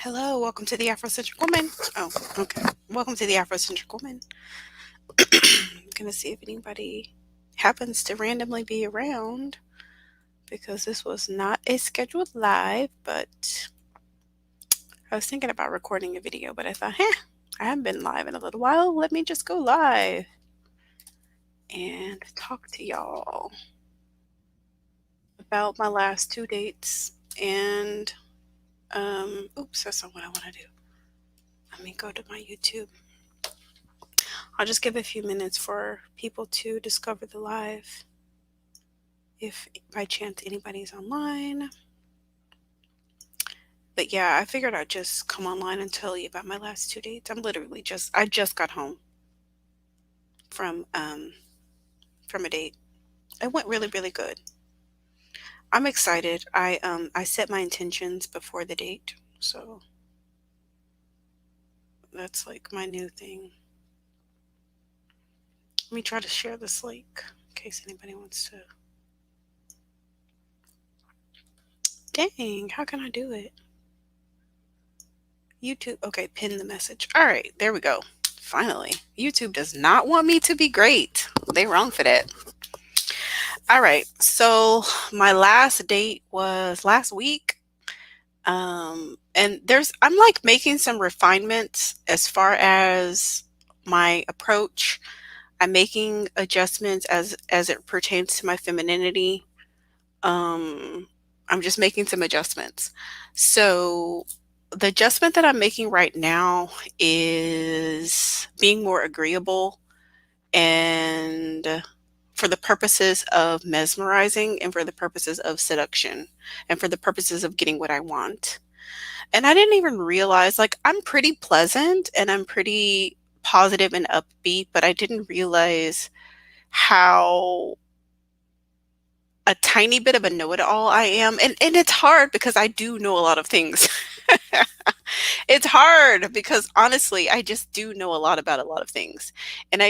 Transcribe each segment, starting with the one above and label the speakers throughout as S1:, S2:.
S1: Hello, welcome to the Afrocentric Woman. Oh, okay. Welcome to the Afrocentric Woman. I'm gonna see if anybody happens to randomly be around because this was not a scheduled live, but I was thinking about recording a video, but I thought, I haven't been live in a little while. Let me just go live and talk to y'all about my last two dates and oops, that's not what I want to do. Let me go to my YouTube. I'll just give a few minutes for people to discover the live. If by chance anybody's online. But yeah, I figured I'd just come online and tell you about my last two dates. I just got home from a date. It went really, really good. I'm excited. I set my intentions before the date, so that's like my new thing. Let me try to share this link in case anybody wants to. Dang, how can I do it? YouTube. Okay, pin the message. All right, there we go. Finally. YouTube does not want me to be great. They wrong for that. All right, so my last date was last week. And I'm like making some refinements as far as my approach. I'm making adjustments as it pertains to my femininity. I'm just making some adjustments. So the adjustment that I'm making right now is being more agreeable and for the purposes of mesmerizing and for the purposes of seduction and for the purposes of getting what I want. And I didn't even realize, like, I'm pretty pleasant and I'm pretty positive and upbeat, but I didn't realize how a tiny bit of a know-it-all I am. And it's hard because I do know a lot of things. It's hard because honestly, I just do know a lot about a lot of things. And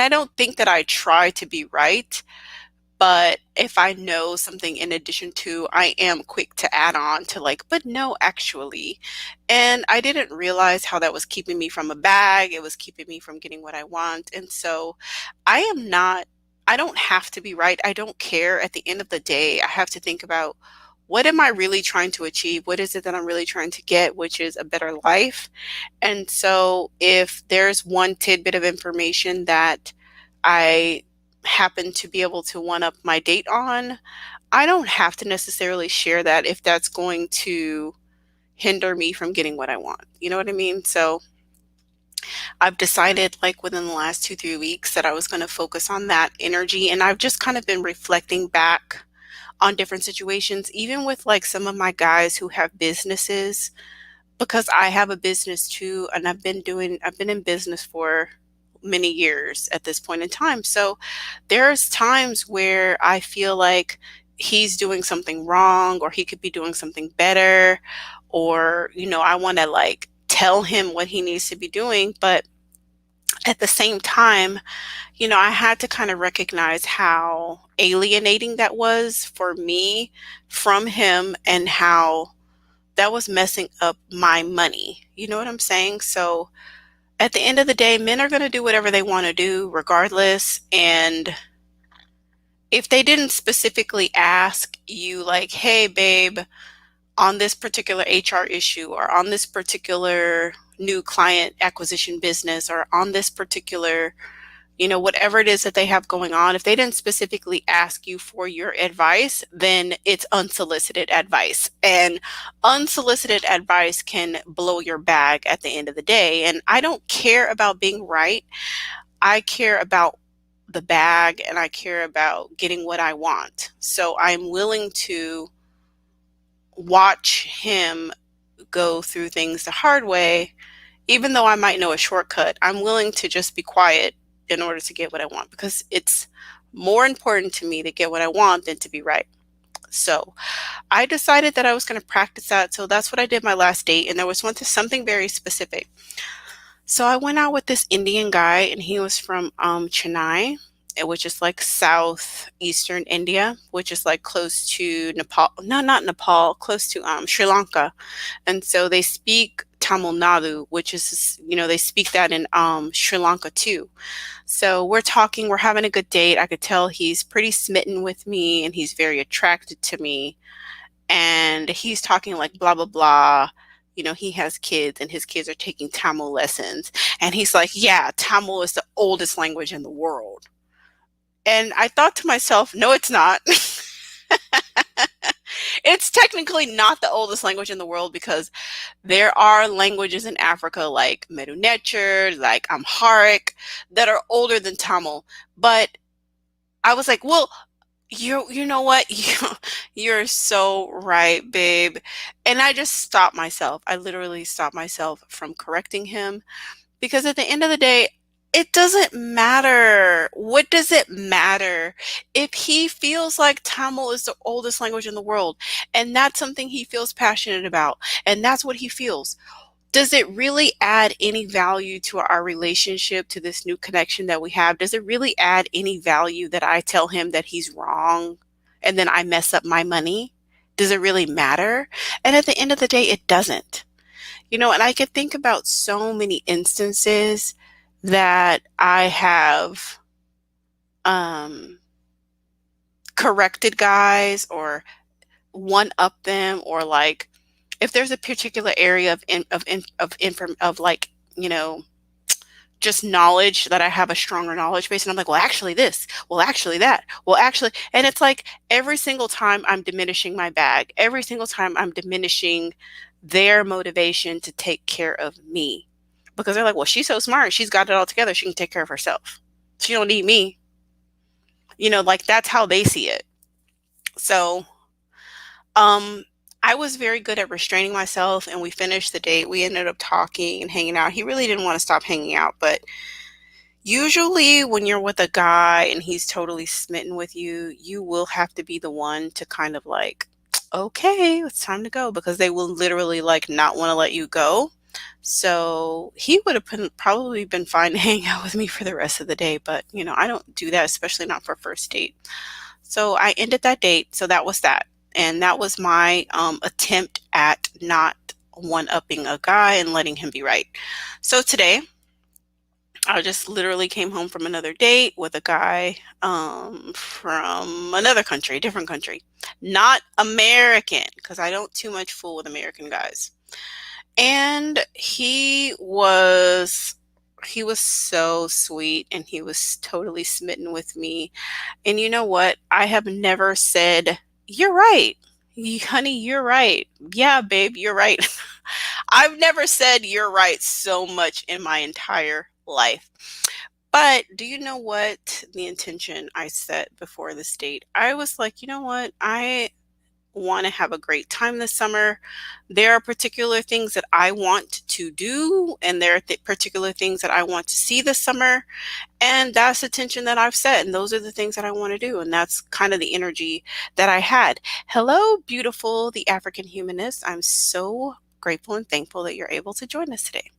S1: I don't think that I try to be right, but if I know something in addition to, I am quick to add on to like, but no, actually. And I didn't realize how that was keeping me from a bag. It was keeping me from getting what I want. And so I am not, I don't have to be right. I don't care. At the end of the day, I have to think about what am I really trying to achieve? What is it that I'm really trying to get, which is a better life? And so if there's one tidbit of information that I happen to be able to one up my date on, I don't have to necessarily share that if that's going to hinder me from getting what I want. You know what I mean? So I've decided like within the last 2, 3 weeks that I was going to focus on that energy. And I've just kind of been reflecting back on different situations, even with like some of my guys who have businesses, because I have a business too. And I've been in business for many years at this point in time. So there's times where I feel like he's doing something wrong or he could be doing something better, or, I want to like tell him what he needs to be doing. But at the same time, I had to kind of recognize how alienating that was for me from him and how that was messing up my money. You know what I'm saying? So at the end of the day, men are going to do whatever they want to do regardless. And if they didn't specifically ask you, like, hey, babe, on this particular HR issue or on this particular new client acquisition business or on this particular, whatever it is that they have going on, if they didn't specifically ask you for your advice, then it's unsolicited advice. And unsolicited advice can blow your bag at the end of the day. And I don't care about being right. I care about the bag and I care about getting what I want. So I'm willing to watch him go through things the hard way. Even though I might know a shortcut, I'm willing to just be quiet in order to get what I want, because it's more important to me to get what I want than to be right. So I decided that I was going to practice that. So that's what I did my last date. And there was something very specific. So I went out with this Indian guy and he was from Chennai. which is like southeastern India, which is like close to Nepal. No, not Nepal, close to Sri Lanka. And so they speak Tamil Nadu, which is, they speak that in Sri Lanka too. So we're talking, we're having a good date. I could tell he's pretty smitten with me and he's very attracted to me. And he's talking like blah, blah, blah. He has kids and his kids are taking Tamil lessons. And he's like, yeah, Tamil is the oldest language in the world. And I thought to myself, no, it's not. It's technically not the oldest language in the world because there are languages in Africa like Medu Necher, like Amharic, that are older than Tamil. But I was like, well, you know what? You're so right, babe. And I just stopped myself. I literally stopped myself from correcting him because at the end of the day, it doesn't matter. What does it matter if he feels like Tamil is the oldest language in the world and that's something he feels passionate about and that's what he feels? Does it really add any value to our relationship, to this new connection that we have? Does it really add any value that I tell him that he's wrong and then I mess up my money? Does it really matter? And at the end of the day, it doesn't. And I could think about so many instances that I have corrected guys or one up them, or like if there's a particular area of like, just knowledge that I have a stronger knowledge base and I'm like, well, actually this, well, actually that, well, actually, and it's like every single time I'm diminishing my bag, every single time I'm diminishing their motivation to take care of me because they're like, well, she's so smart. She's got it all together. She can take care of herself. She don't need me. Like that's how they see it. So, I was very good at restraining myself and we finished the date. We ended up talking and hanging out. He really didn't want to stop hanging out, but usually when you're with a guy and he's totally smitten with you, you will have to be the one to kind of like, okay, it's time to go because they will literally like not want to let you go. So he would have probably been fine to hang out with me for the rest of the day, but I don't do that, especially not for a first date. So I ended that date. So that was that. And that was my attempt at not one-upping a guy and letting him be right. So today, I just literally came home from another date with a guy from another country, different country, not American, because I don't too much fool with American guys. And he was so sweet and he was totally smitten with me. And you know what? I have never said, you're right. Honey, you're right. Yeah, babe, you're right. I've never said you're right so much in my entire life. But do you know what the intention I set before this date? I was like, you know what? I want to have a great time this summer. There are particular things that I want to do, and there are particular things that I want to see this summer. And that's the tension that I've set. And those are the things that I want to do. And that's kind of the energy that I had. Hello, beautiful, the African humanist. I'm so grateful and thankful that you're able to join us today.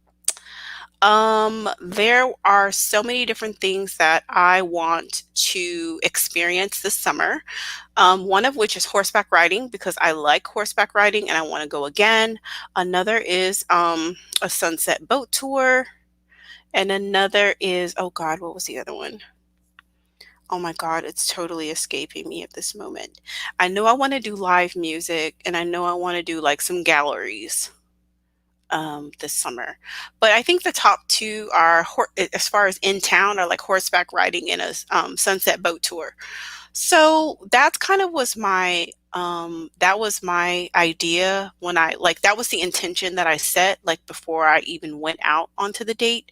S1: There are so many different things that I want to experience this summer. One of which is horseback riding because I like horseback riding and I want to go again. Another is a sunset boat tour. And another is, oh God, what was the other one? Oh my God, it's totally escaping me at this moment. I know I want to do live music and I know I want to do like some galleries this summer. But I think the top two are, as far as in town, are like horseback riding and a sunset boat tour. So that kind of was that was my idea when that was the intention that I set like before I even went out onto the date.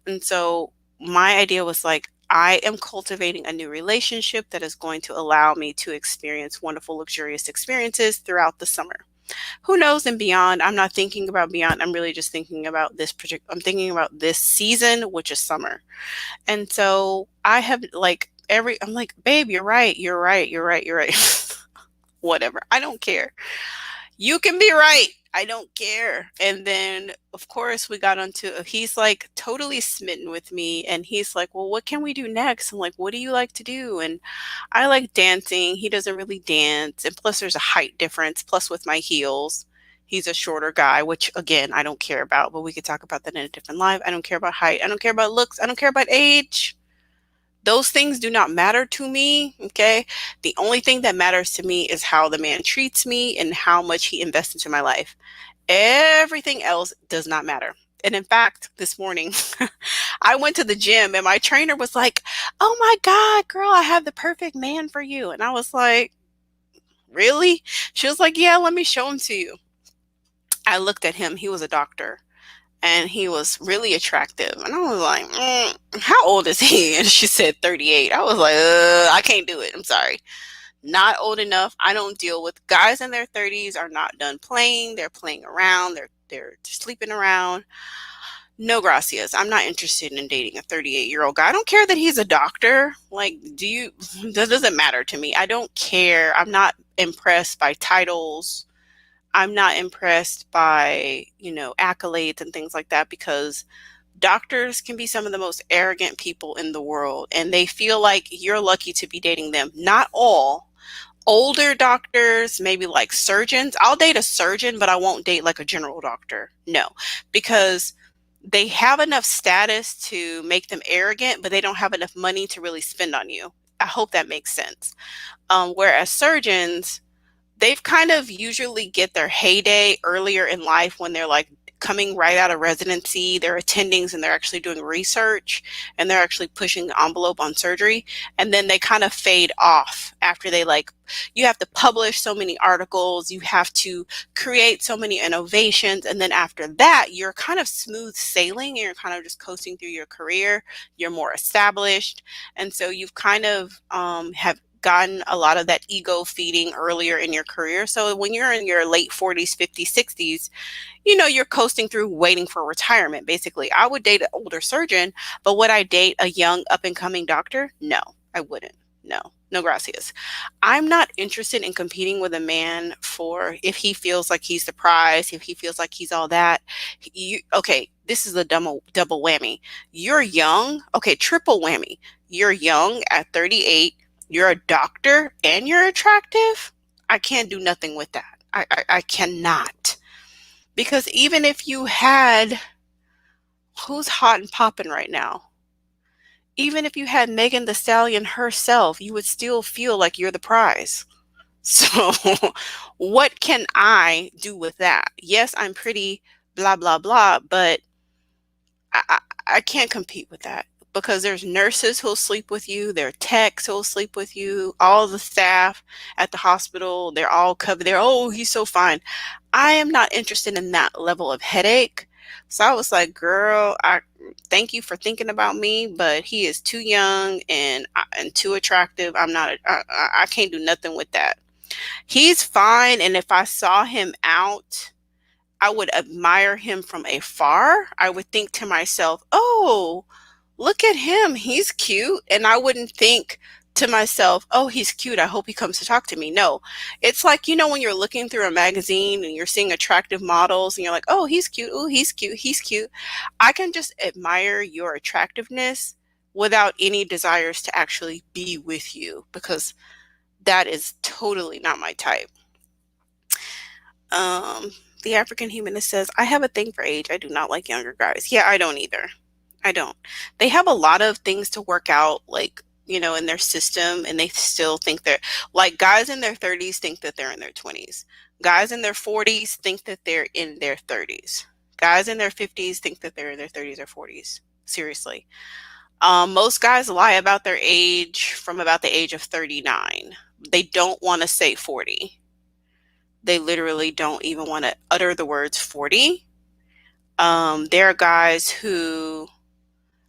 S1: And so my idea was like, I am cultivating a new relationship that is going to allow me to experience wonderful, luxurious experiences throughout the summer. Who knows and beyond? I'm not thinking about beyond. I'm really just thinking about I'm thinking about this season, which is summer. And so I have like I'm like, babe, you're right. You're right. You're right. You're right. Whatever. I don't care. You can be right. I don't care. And then, of course, we got onto, he's like totally smitten with me. And he's like, well, what can we do next? I'm like, what do you like to do? And I like dancing. He doesn't really dance. And plus, there's a height difference. Plus, with my heels, he's a shorter guy, which again, I don't care about, but we could talk about that in a different life. I don't care about height. I don't care about looks. I don't care about age. Those things do not matter to me. Okay. The only thing that matters to me is how the man treats me and how much he invests into my life. Everything else does not matter. And in fact, this morning, I went to the gym and my trainer was like, oh my God, girl, I have the perfect man for you. And I was like, really? She was like, yeah, let me show him to you. I looked at him. He was a doctor and he was really attractive. And I was like, how old is he? And she said 38. I was like, I can't do it. I'm sorry. Not old enough. I don't deal with guys in their 30s are not done playing. They're playing around. They're sleeping around. No gracias. I'm not interested in dating a 38-year-old guy. I don't care that he's a doctor. Like, that doesn't matter to me. I don't care. I'm not impressed by titles. I'm not impressed by, accolades and things like that because doctors can be some of the most arrogant people in the world and they feel like you're lucky to be dating them. Not all. Older doctors, maybe like surgeons. I'll date a surgeon, but I won't date like a general doctor. No, because they have enough status to make them arrogant, but they don't have enough money to really spend on you. I hope that makes sense. Whereas surgeons, they've kind of usually get their heyday earlier in life when they're like coming right out of residency, they're attendings and they're actually doing research and they're actually pushing the envelope on surgery. And then they kind of fade off after they you have to publish so many articles, you have to create so many innovations. And then after that, you're kind of smooth sailing and you're kind of just coasting through your career. You're more established. And so you've kind of have gotten a lot of that ego feeding earlier in your career. So when you're in your late 40s, 50s, 60s, you're coasting through waiting for retirement. Basically, I would date an older surgeon, but would I date a young up and coming doctor? No, I wouldn't. No, no gracias. I'm not interested in competing with a man for if he feels like he's the prize, if he feels like he's all that. Okay, this is a double whammy. You're young. Okay, triple whammy. You're young at 38. You're a doctor and you're attractive. I can't do nothing with that. I cannot. Because even if you had, who's hot and popping right now? Even if you had Megan the Stallion herself, you would still feel like you're the prize. So, what can I do with that? Yes, I'm pretty, blah, blah, blah, but I can't compete with that because there's nurses who'll sleep with you, there are techs who'll sleep with you, all the staff at the hospital, they're all covered. Oh, he's so fine. I am not interested in that level of headache. So I was like, girl, I thank you for thinking about me, but he is too young and too attractive. I can't do nothing with that. He's fine, and if I saw him out, I would admire him from afar. I would think to myself, oh, look at him. He's cute. And I wouldn't think to myself, oh, he's cute. I hope he comes to talk to me. No, it's like, when you're looking through a magazine and you're seeing attractive models and you're like, oh, he's cute. Oh, he's cute. He's cute. I can just admire your attractiveness without any desires to actually be with you because that is totally not my type. Um, the African humanist says, I have a thing for age. I do not like younger guys. Yeah, I don't either. I don't. They have a lot of things to work out, in their system, and they still think they're like guys in their 30s think that they're in their 20s. Guys in their 40s think that they're in their 30s. Guys in their 50s think that they're in their 30s or 40s. Seriously. Most guys lie about their age from about the age of 39. They don't want to say 40. They literally don't even want to utter the words 40. There are guys who,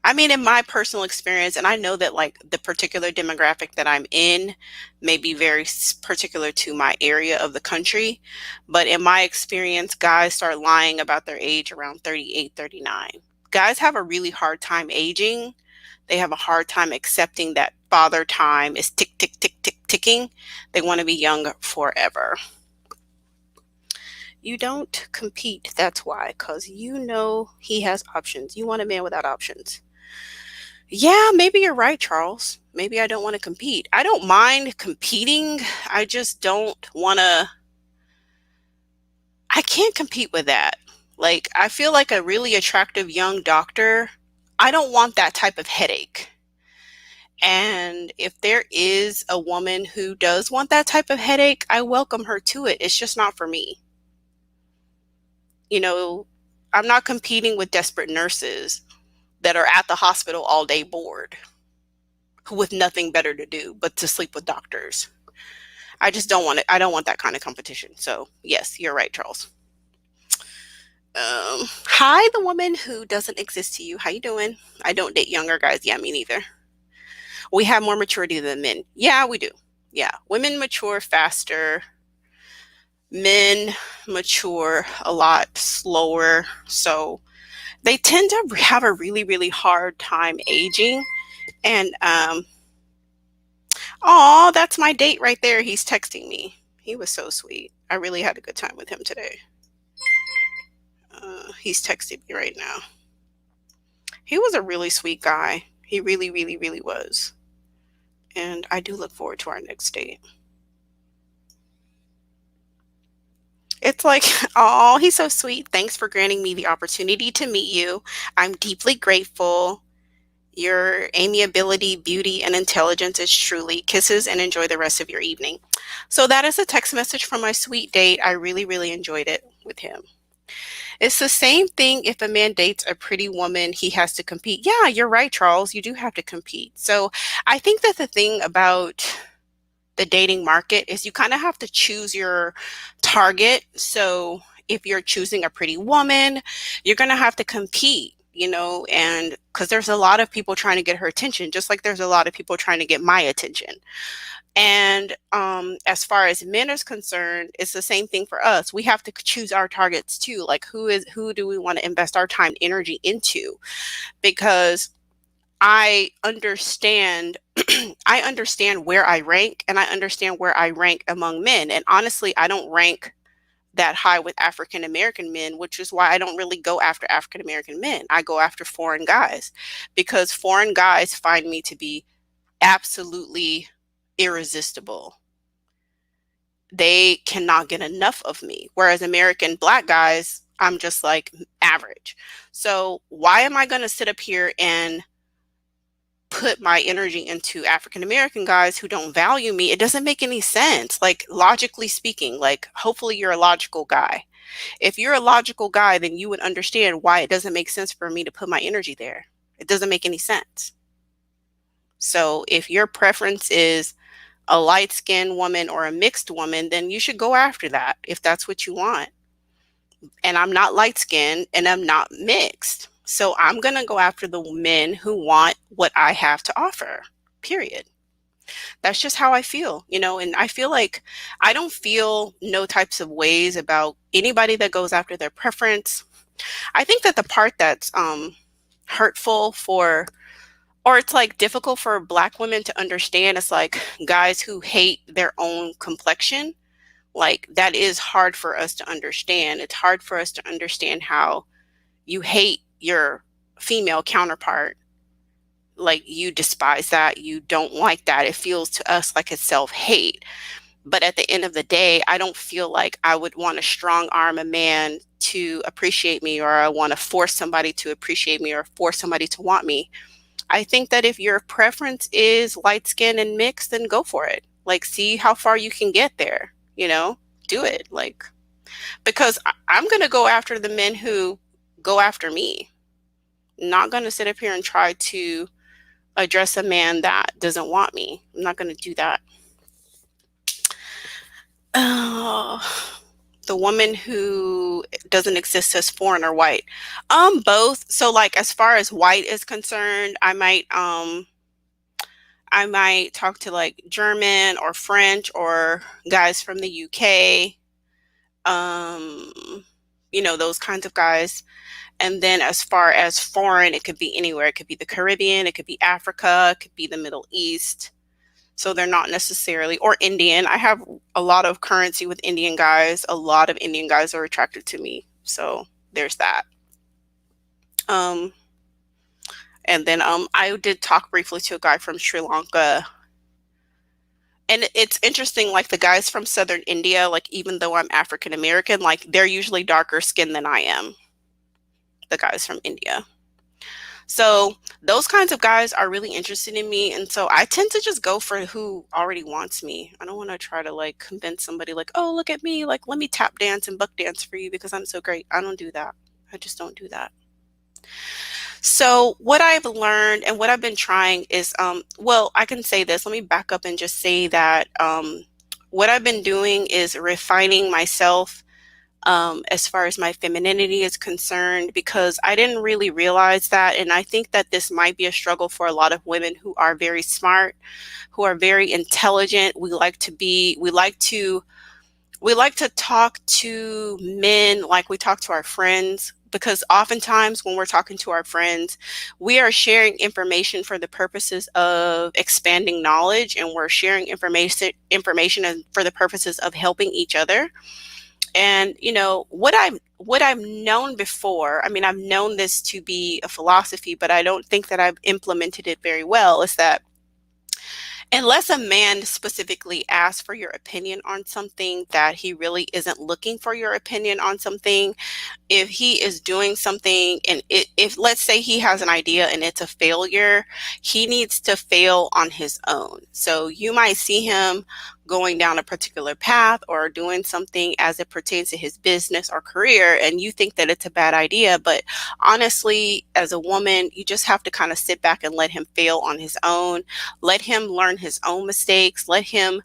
S1: in my personal experience, and I know that the particular demographic that I'm in may be very particular to my area of the country, but in my experience, guys start lying about their age around 38, 39. Guys have a really hard time aging. They have a hard time accepting that father time is tick, tick, tick, tick, ticking. They want to be young forever. You don't compete. That's why, because you know he has options. You want a man without options. Yeah, maybe you're right, Charles. Maybe I don't want to compete. I don't mind competing. I just don't want to, I can't compete with that. Like, I feel like a really attractive young doctor. I don't want that type of headache. And if there is a woman who does want that type of headache, I welcome her to it. It's just not for me. You know, I'm not competing with desperate nurses that are at the hospital all day bored with nothing better to do but to sleep with doctors. I just don't want it. I don't want that kind of competition. So, yes, you're right, Charles. Hi, the woman who doesn't exist to you. How you doing? I don't date younger guys. Yeah, me neither. We have more maturity than men. Yeah, we do. Yeah, women mature faster. Men mature a lot slower. So they tend to have a really, really hard time aging. And oh, that's my date right there. He's texting me. He was so sweet. I really had a good time with him today. He's texting me right now. He was a really sweet guy. He really, really, really was. And I do look forward to our next date. It's like, oh, he's so sweet. Thanks for granting me the opportunity to meet you. I'm deeply grateful. Your amiability, beauty, and intelligence is truly kisses and enjoy the rest of your evening. So that is a text message from my sweet date. I really, really enjoyed it with him. It's the same thing if a man dates a pretty woman, he has to compete. Yeah, you're right, Charles. You do have to compete. So I think that the thing about the dating market is you kind of have to choose your target. So if you're choosing a pretty woman, you're going to have to compete, you know, and because there's a lot of people trying to get her attention, just like there's a lot of people trying to get my attention. And as far as men is concerned, it's the same thing for us. We have to choose our targets too. Like who do we want to invest our time, energy into? Because I understand I understand where I rank and I understand where I rank among men. And honestly, I don't rank that high with African American men, which is why I don't really go after African American men. I go after foreign guys because foreign guys find me to be absolutely irresistible. They cannot get enough of me. Whereas American black guys, I'm just like average. So why am I going to sit up here and put my energy into African American guys who don't value me? It doesn't make any sense. Like logically speaking, like hopefully you're a logical guy. If you're a logical guy, then you would understand why it doesn't make sense for me to put my energy there. It doesn't make any sense. So if your preference is a light-skinned woman or a mixed woman, then you should go after that if that's what you want. And I'm not light-skinned and I'm not mixed. So I'm going to go after the men who want what I have to offer, period. That's just how I feel, you know, and I feel like I don't feel no types of ways about anybody that goes after their preference. I think that the part that's hurtful for, or it's like difficult for black women to understand, is like guys who hate their own complexion. Like that is hard for us to understand. It's hard for us to understand how you hate your female counterpart. Like you despise that, you don't like that. It feels to us like it's self-hate. But at the end of the day, I don't feel like I would want to strong arm a man to appreciate me, or I want to force somebody to appreciate me or force somebody to want me. I think that if your preference is light skin and mixed, then go for it. Like see how far you can get there, you know, do it. Like, because I'm going to go after the men who go after me. Not going to sit up here and try to address a man that doesn't want me. I'm not going to do that. Uh, the woman who doesn't exist as foreign or white. Both. So like as far as white is concerned, I might talk to like German or French or guys from the UK. You know, those kinds of guys. And then as far as foreign, it could be anywhere. It could be the Caribbean, it could be Africa, it could be the Middle East. So they're not necessarily, or Indian. I have a lot of currency with Indian guys. A lot of Indian guys are attracted to me. So there's that. Um, and then I did talk briefly to a guy from Sri Lanka. And it's interesting, like the guys from Southern India, like even though I'm African American, like they're usually darker skinned than I am, the guys from India. So those kinds of guys are really interested in me. And so I tend to just go for who already wants me. I don't want to try to like convince somebody like, oh, look at me. Like, let me tap dance and buck dance for you because I'm so great. I don't do that. I just don't do that. So what I've learned and what I've been trying is, well, I can say this. Let me back up and just say that what I've been doing is refining myself as far as my femininity is concerned, because I didn't really realize that. And I think that this might be a struggle for a lot of women who are very smart, who are very intelligent. We like to talk to men like we talk to our friends, because oftentimes when we're talking to our friends, we are sharing information for the purposes of expanding knowledge, and we're sharing information for the purposes of helping each other. And what I've known before, I mean, I've known this to be a philosophy, but I don't think that I've implemented it very well, is that unless a man specifically asks for your opinion on something, that he really isn't looking for your opinion on something. If he is doing something and if let's say he has an idea and it's a failure, he needs to fail on his own. So you might see him going down a particular path or doing something as it pertains to his business or career, and you think that it's a bad idea. But honestly, as a woman, you just have to kind of sit back and let him fail on his own. Let him learn his own mistakes. Let him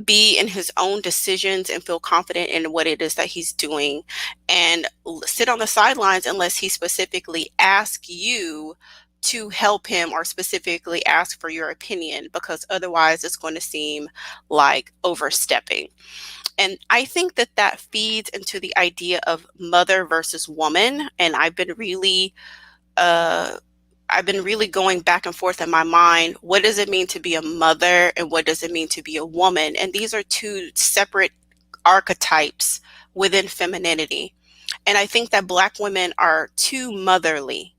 S1: be in his own decisions and feel confident in what it is that he's doing, and sit on the sidelines unless he specifically asks you to help him or specifically ask for your opinion, because otherwise it's going to seem like overstepping. And I think that that feeds into the idea of mother versus woman. And uh, I've been really going back and forth in my mind. What does it mean to be a mother and what does it mean to be a woman? And these are two separate archetypes within femininity. And I think that Black women are too motherly.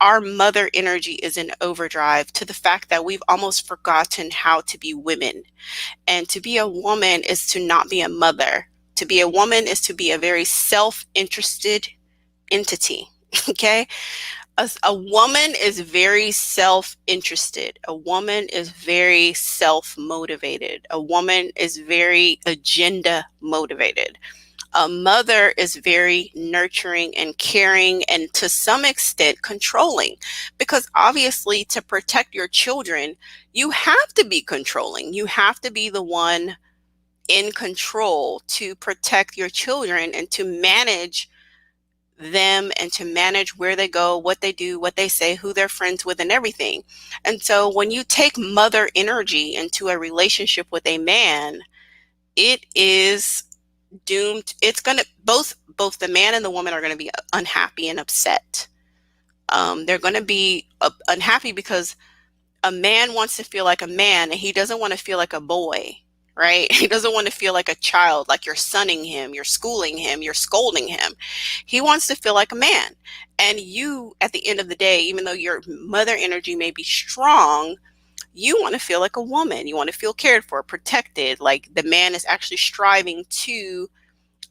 S1: Our mother energy is in overdrive to the fact that we've almost forgotten how to be women. And to be a woman is to not be a mother. To be a woman is to be a very self-interested entity. Okay? A woman is very self-interested. A woman is very self-motivated. A woman is very agenda motivated. A mother is very nurturing and caring, and to some extent controlling, because obviously to protect your children, you have to be controlling. You have to be the one in control to protect your children and to manage them and to manage where they go, what they do, what they say, who they're friends with, and everything. And so when you take mother energy into a relationship with a man, it is doomed. It's going to both the man and the woman are going to be unhappy and upset. They're going to be unhappy because a man wants to feel like a man and he doesn't want to feel like a boy, right? He doesn't want to feel like a child, like you're sunning him, you're schooling him, you're scolding him. He wants to feel like a man. And you, at the end of the day, even though your mother energy may be strong, you want to feel like a woman. You want to feel cared for, protected, like the man is actually striving to,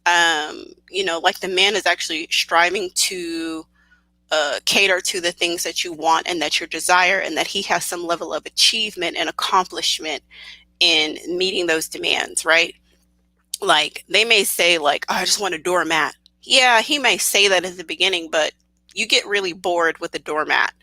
S1: like the man is actually striving to cater to the things that you want and that you desire, and that he has some level of achievement and accomplishment in meeting those demands, right? Like they may say like, oh, I just want a doormat. Yeah, he may say that at the beginning, but you get really bored with the doormat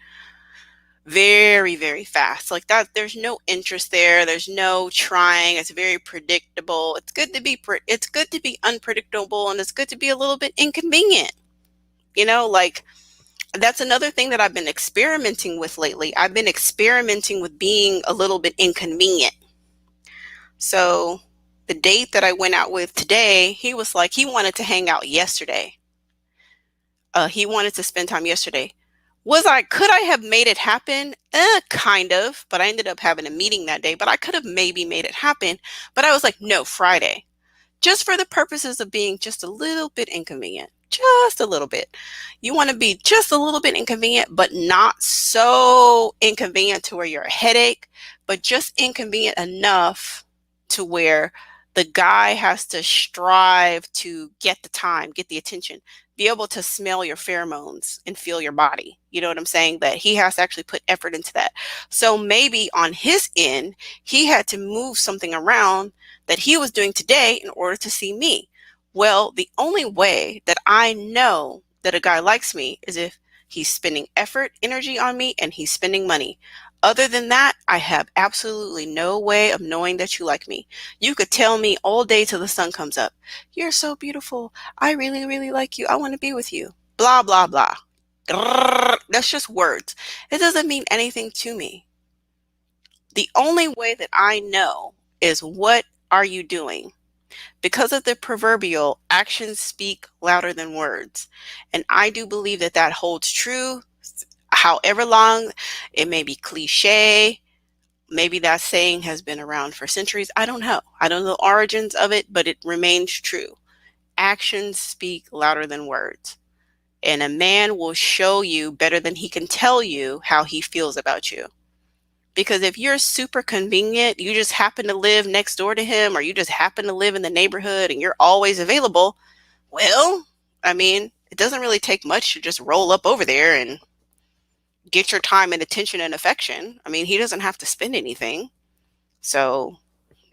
S1: very, very fast. Like that, there's no interest there. There's no trying. It's very predictable. It's good to be unpredictable, and it's good to be a little bit inconvenient. Like that's another thing that I've been experimenting with lately. I've been experimenting with being a little bit inconvenient. So the date that I went out with today, he was like, he wanted to hang out yesterday. He wanted to spend time yesterday. Could I have made it happen? Kind of, but I ended up having a meeting that day, but I could have maybe made it happen. But I was like, no, Friday, just for the purposes of being just a little bit inconvenient. Just a little bit. You want to be just a little bit inconvenient, but not so inconvenient to where you're a headache, but just inconvenient enough to where the guy has to strive to get the time, get the attention, be able to smell your pheromones and feel your body. You know what I'm saying? That he has to actually put effort into that. So maybe on his end, he had to move something around that he was doing today in order to see me. Well, the only way that I know that a guy likes me is if he's spending effort, energy on me, and he's spending money. Other than that, I have absolutely no way of knowing that you like me. You could tell me all day till the sun comes up. You're so beautiful. I really, really like you. I want to be with you. Blah, blah, blah. Grrr. That's just words. It doesn't mean anything to me. The only way that I know is what are you doing? Because of the proverbial actions speak louder than words. And I do believe that that holds true. However long it may be cliche, maybe that saying has been around for centuries. I don't know. I don't know the origins of it, but it remains true. Actions speak louder than words. And a man will show you better than he can tell you how he feels about you. Because if you're super convenient, you just happen to live next door to him, or you just happen to live in the neighborhood and you're always available, well, I mean, it doesn't really take much to just roll up over there and get your time and attention and affection. I mean, he doesn't have to spend anything. So,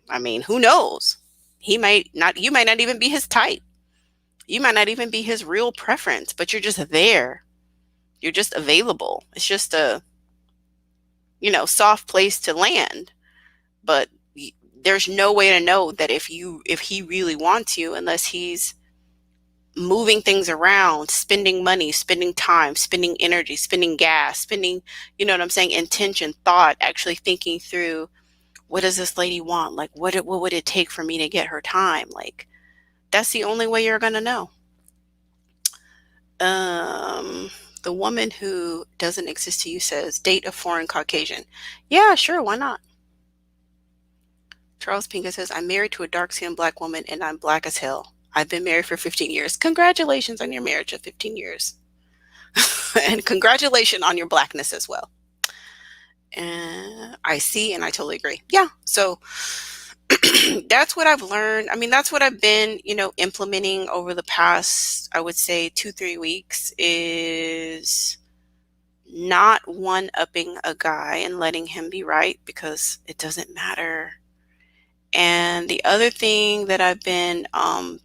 S1: I mean, who knows? You might not even be his type. You might not even be his real preference, but you're just there. You're just available. It's just a, soft place to land. But there's no way to know that if he really wants you unless he's moving things around, spending money, spending time, spending energy, spending gas, spending, you know what I'm saying, intention, thought, actually thinking through, what does this lady want? Like, what would it take for me to get her time? Like, that's the only way you're going to know. Um, the woman who doesn't exist to you says, date a foreign Caucasian. Yeah, sure, why not? Charles Pinka says, I'm married to a dark-skinned black woman and I'm black as hell. I've been married for 15 years. Congratulations on your marriage of 15 years. And congratulations on your blackness as well. And I see, and I totally agree. Yeah. So that's what I've learned. I mean, that's what I've been, implementing over the past, I would say 2-3 weeks, is not one-upping a guy and letting him be right, because it doesn't matter. And the other thing that I've been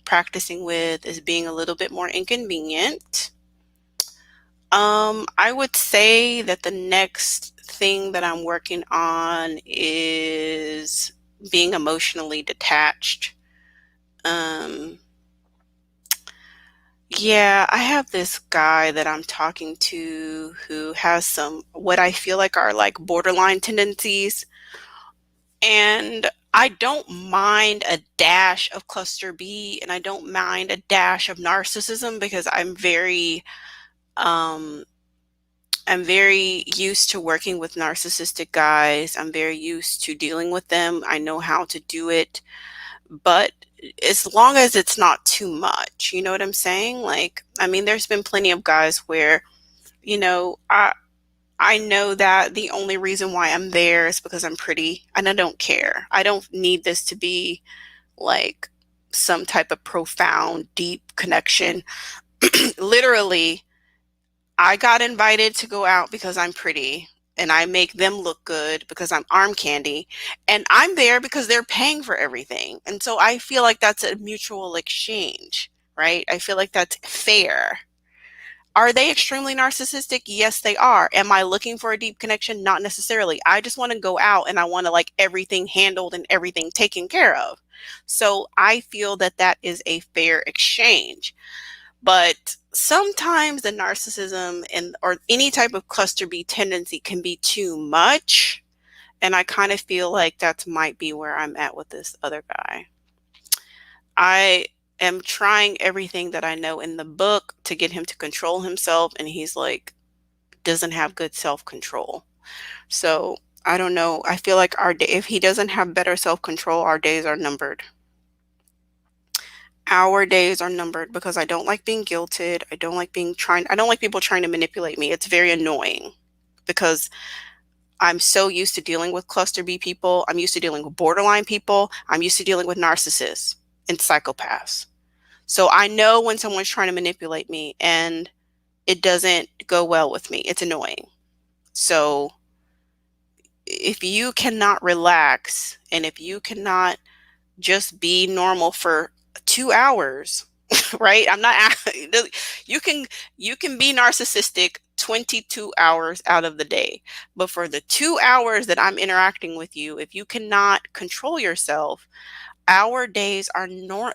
S1: practicing with is being a little bit more inconvenient. I would say that the next thing that I'm working on is being emotionally detached. Yeah, I have this guy that I'm talking to who has some, what I feel like are like borderline tendencies. And I don't mind a dash of cluster B and I don't mind a dash of narcissism, because um, I'm very used to working with narcissistic guys. I'm very used to dealing with them. I know how to do it, but as long as it's not too much, you know what I'm saying? Like, I mean, there's been plenty of guys where, you know, I I know that the only reason why I'm there is because I'm pretty, and I don't care. I don't need this to be like some type of profound, deep connection. Literally, I got invited to go out because I'm pretty and I make them look good because I'm arm candy, and I'm there because they're paying for everything. And so I feel like that's a mutual exchange, right? I feel like that's fair. Are they extremely narcissistic? Yes, they are. Am I looking for a deep connection? Not necessarily. I just want to go out and I want to like everything handled and everything taken care of. So I feel that that is a fair exchange. But sometimes the narcissism and or any type of cluster B tendency can be too much. And I kind of feel like that might be where I'm at with this other guy. I am trying everything that I know in the book to get him to control himself, and he's like doesn't have good self-control. So I don't know. I feel like our day, if he doesn't have better self-control, our days are numbered. Our days are numbered because I don't like being guilted. I don't like people trying to manipulate me. It's very annoying because I'm so used to dealing with cluster B people. I'm used to dealing with borderline people. I'm used to dealing with narcissists and psychopaths. So I know when someone's trying to manipulate me and it doesn't go well with me. It's annoying. So if you cannot relax and if you cannot just be normal for 2 hours, right? I'm not, you can, you can be narcissistic 22 hours out of the day. But for the 2 hours that I'm interacting with you, if you cannot control yourself, our days are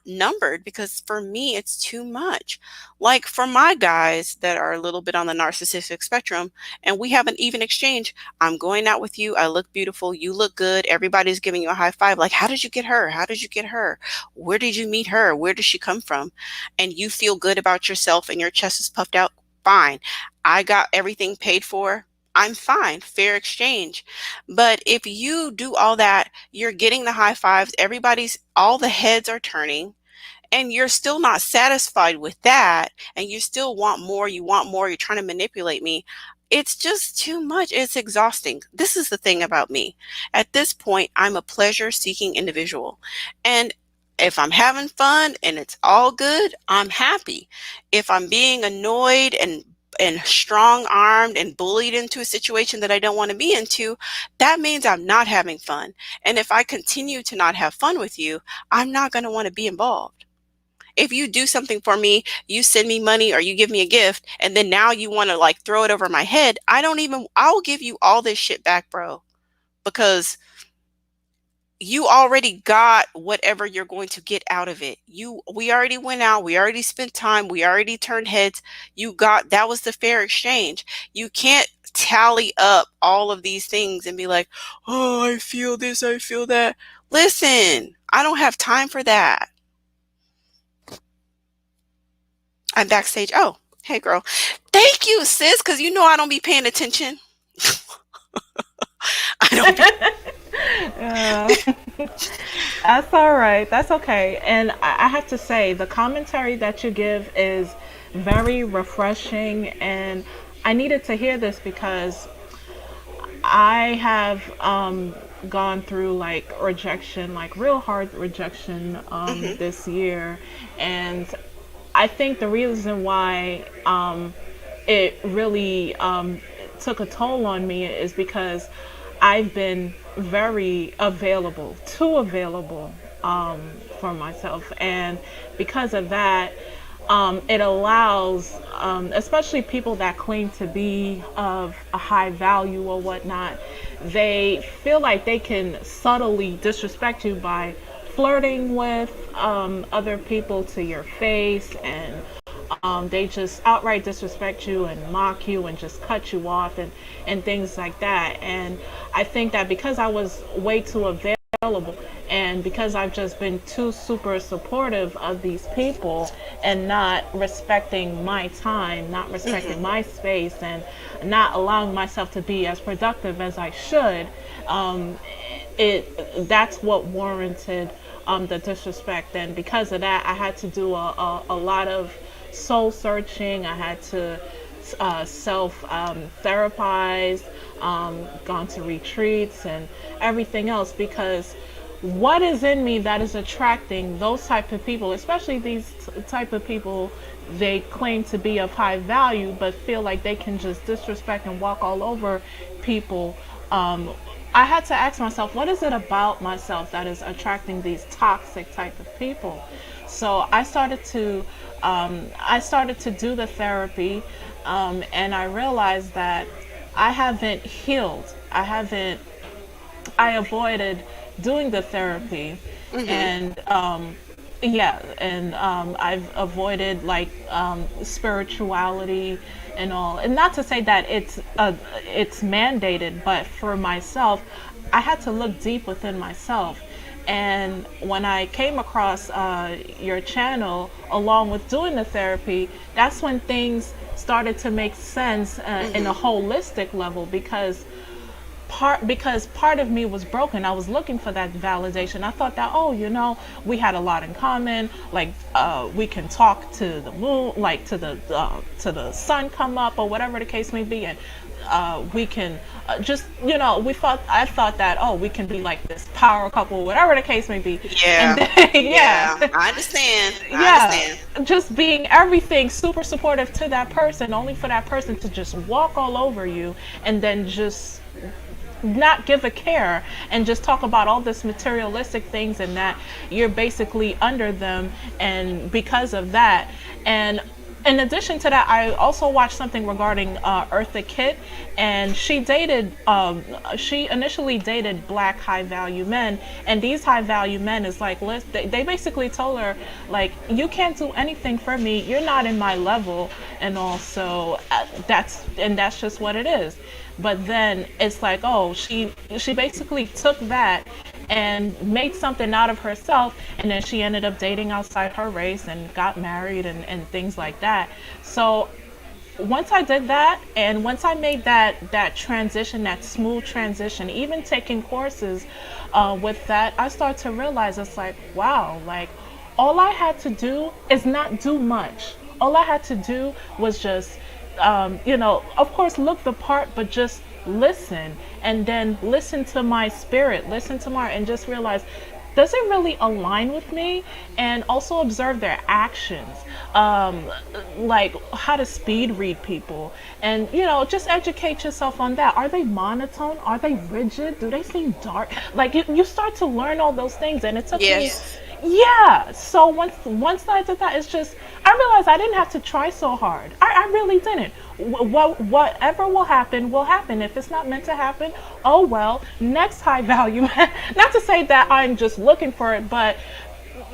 S1: numbered because for me it's too much. Like for my guys that are a little bit on the narcissistic spectrum and we have an even exchange, I'm going out with you, I look beautiful, you look good, everybody's giving you a high five, like how did you get her, how did you get her, where did you meet her, where does she come from, and you feel good about yourself and your chest is puffed out, fine. I got everything paid for, I'm fine, fair exchange. But if you do all that, you're getting the high fives, all the heads are turning, and you're still not satisfied with that, and you still want more, you're trying to manipulate me. It's just too much. It's exhausting. This is the thing about me. At this point, I'm a pleasure seeking individual. And if I'm having fun and it's all good, I'm happy. If I'm being annoyed and strong armed and bullied into a situation that I don't want to be into, that means I'm not having fun. And if I continue to not have fun with you, I'm not going to want to be involved. If you do something for me, you send me money or you give me a gift, and then now you want to like throw it over my head, I'll give you all this shit back, bro, because you already got whatever you're going to get out of it. We already went out, we already spent time, we already turned heads. That was the fair exchange. You can't tally up all of these things and be like, "Oh, I feel this, I feel that." Listen, I don't have time for that. I'm backstage. Oh, hey girl. Thank you, sis, cuz you know I don't be paying attention. I don't be
S2: Uh, that's all right. That's okay. And I have to say, the commentary that you give is very refreshing. And I needed to hear this because I have gone through like rejection, like real hard rejection
S1: Mhm.
S2: this year. And I think the reason why it really took a toll on me is because I've been very available, too available for myself. And because of that, it allows, especially people that claim to be of a high value or whatnot, they feel like they can subtly disrespect you by flirting with other people to your face, and they just outright disrespect you and mock you and just cut you off and things like that. And I think that because I was way too available and because I've just been too super supportive of these people and not respecting my time, not respecting
S1: Mhm.
S2: my space, and not allowing myself to be as productive as I should, um, that's what warranted the disrespect. And because of that, I had to do a lot of soul searching. I had to self therapize, gone to retreats and everything else, because what is in me that is attracting those type of people, especially these type of people, they claim to be of high value but feel like they can just disrespect and walk all over people. um, I had to ask myself, what is it about myself that is attracting these toxic type of people? So I started to do the therapy, and I realized that I haven't healed. I avoided doing the therapy,
S1: Mhm.
S2: and yeah, and I've avoided like spirituality and all. And not to say that it's mandated, but for myself, I had to look deep within myself. And when I came across your channel along with doing the therapy, that's when things started to make sense in a
S1: Mhm.
S2: holistic level, because part of me was broken. I was looking for that validation. I thought that, oh, we had a lot in common. Like, we can talk to the moon, like to the sun come up, or whatever the case may be, and we can just, I thought that, oh, we can be like this power couple, whatever the case may be. And
S1: Yeah.
S2: then, yeah,
S1: Yeah. I understand. I
S2: yeah,
S1: understand.
S2: just being everything super supportive to that person, only for that person to just walk all over you, and then just not give a care, and just talk about all this materialistic things, and that you're basically under them, and because of that. And in addition to that, I also watched something regarding Eartha Kitt, and she initially dated black high value men, and these high value men is like, they basically told her, like, you can't do anything for me, you're not in my level, and also that's just what it is. But then it's like, oh, she basically took that and made something out of herself, and then she ended up dating outside her race and got married, and things like that. So once I did that, and once I made that transition, that smooth transition, even taking courses with that, I started to realize, it's like, wow, like, all I had to do is not do much. All I had to do was just, of course, look the part, but just listen, and then listen to my spirit, listen to my, and just realize, does it really align with me? And also observe their actions, like how to speed read people, and just educate yourself on that. Are they monotone? Are they rigid? Do they seem dark? Like, you start to learn all those things, and it took me.
S1: Yes.
S2: Yeah, so once I did that, it's just, I realized I didn't have to try so hard. I really didn't. Whatever will happen will happen. If it's not meant to happen, oh well. Next high value. Not to say that I'm just looking for it, but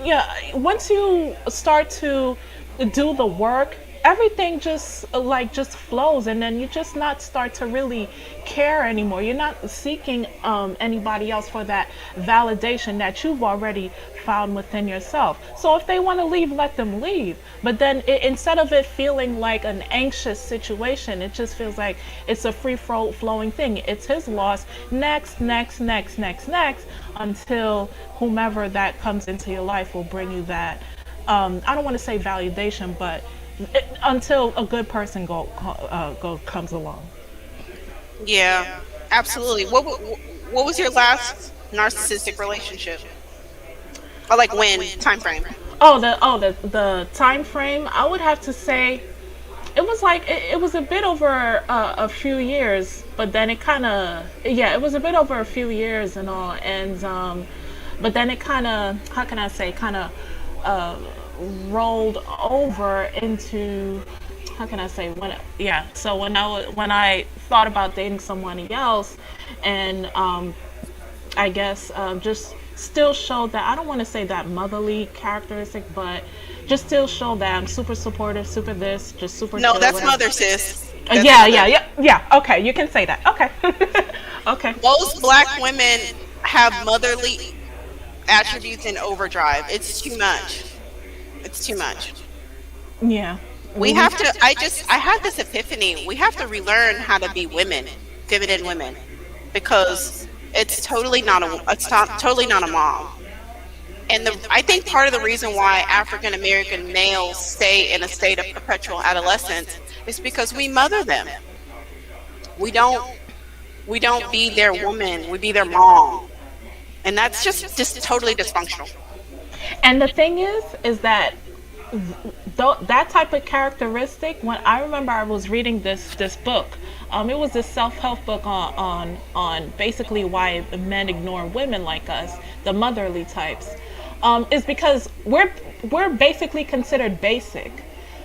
S2: yeah, once you start to do the work, everything just flows, and then you just not start to really care anymore. You're not seeking anybody else for that validation that you've already found within yourself. So if they want to leave, let them leave. But then instead of it feeling like an anxious situation, it just feels like it's a flowing thing. It's his loss. Next, next, next, next, next, until whomever that comes into your life will bring you that. I don't want to say validation, but until a good person comes along.
S1: Yeah. Absolutely. What was your last narcissistic relationship? Or like when time frame?
S2: The time frame. I would have to say it was like, it was a bit over a few years, but then it kind of, yeah, it was a bit over a few years and all, and but then it kind of, how can I say, kind of uh, rolled over into, how can I say, yeah, so when I thought about dating somebody else, and I guess just still showed that, I don't want to say that motherly characteristic, but just still show that I'm super supportive, super this, just super
S1: No,
S2: chill,
S1: that's
S2: whatever.
S1: mother, sis. That's
S2: Yeah,
S1: mother.
S2: yeah, yeah, yeah. Okay, you can say that. Okay, okay.
S1: Most black women have motherly attributes in overdrive. It's too much. It's too much.
S2: Yeah.
S1: We
S2: Hmm.
S1: have to, I had this epiphany. We have to relearn how to be women, feminine women, because it's not totally not a mom. And I think part of the reason why African American males stay in a state of perpetual adolescence is because we mother them. We don't we don't be their woman, we be their mom. And that's just totally dysfunctional.
S2: And the thing is that that type of characteristic, when I remember I was reading this book, it was this self-help book on basically why men ignore women like us, the motherly types, is because we're basically considered basic.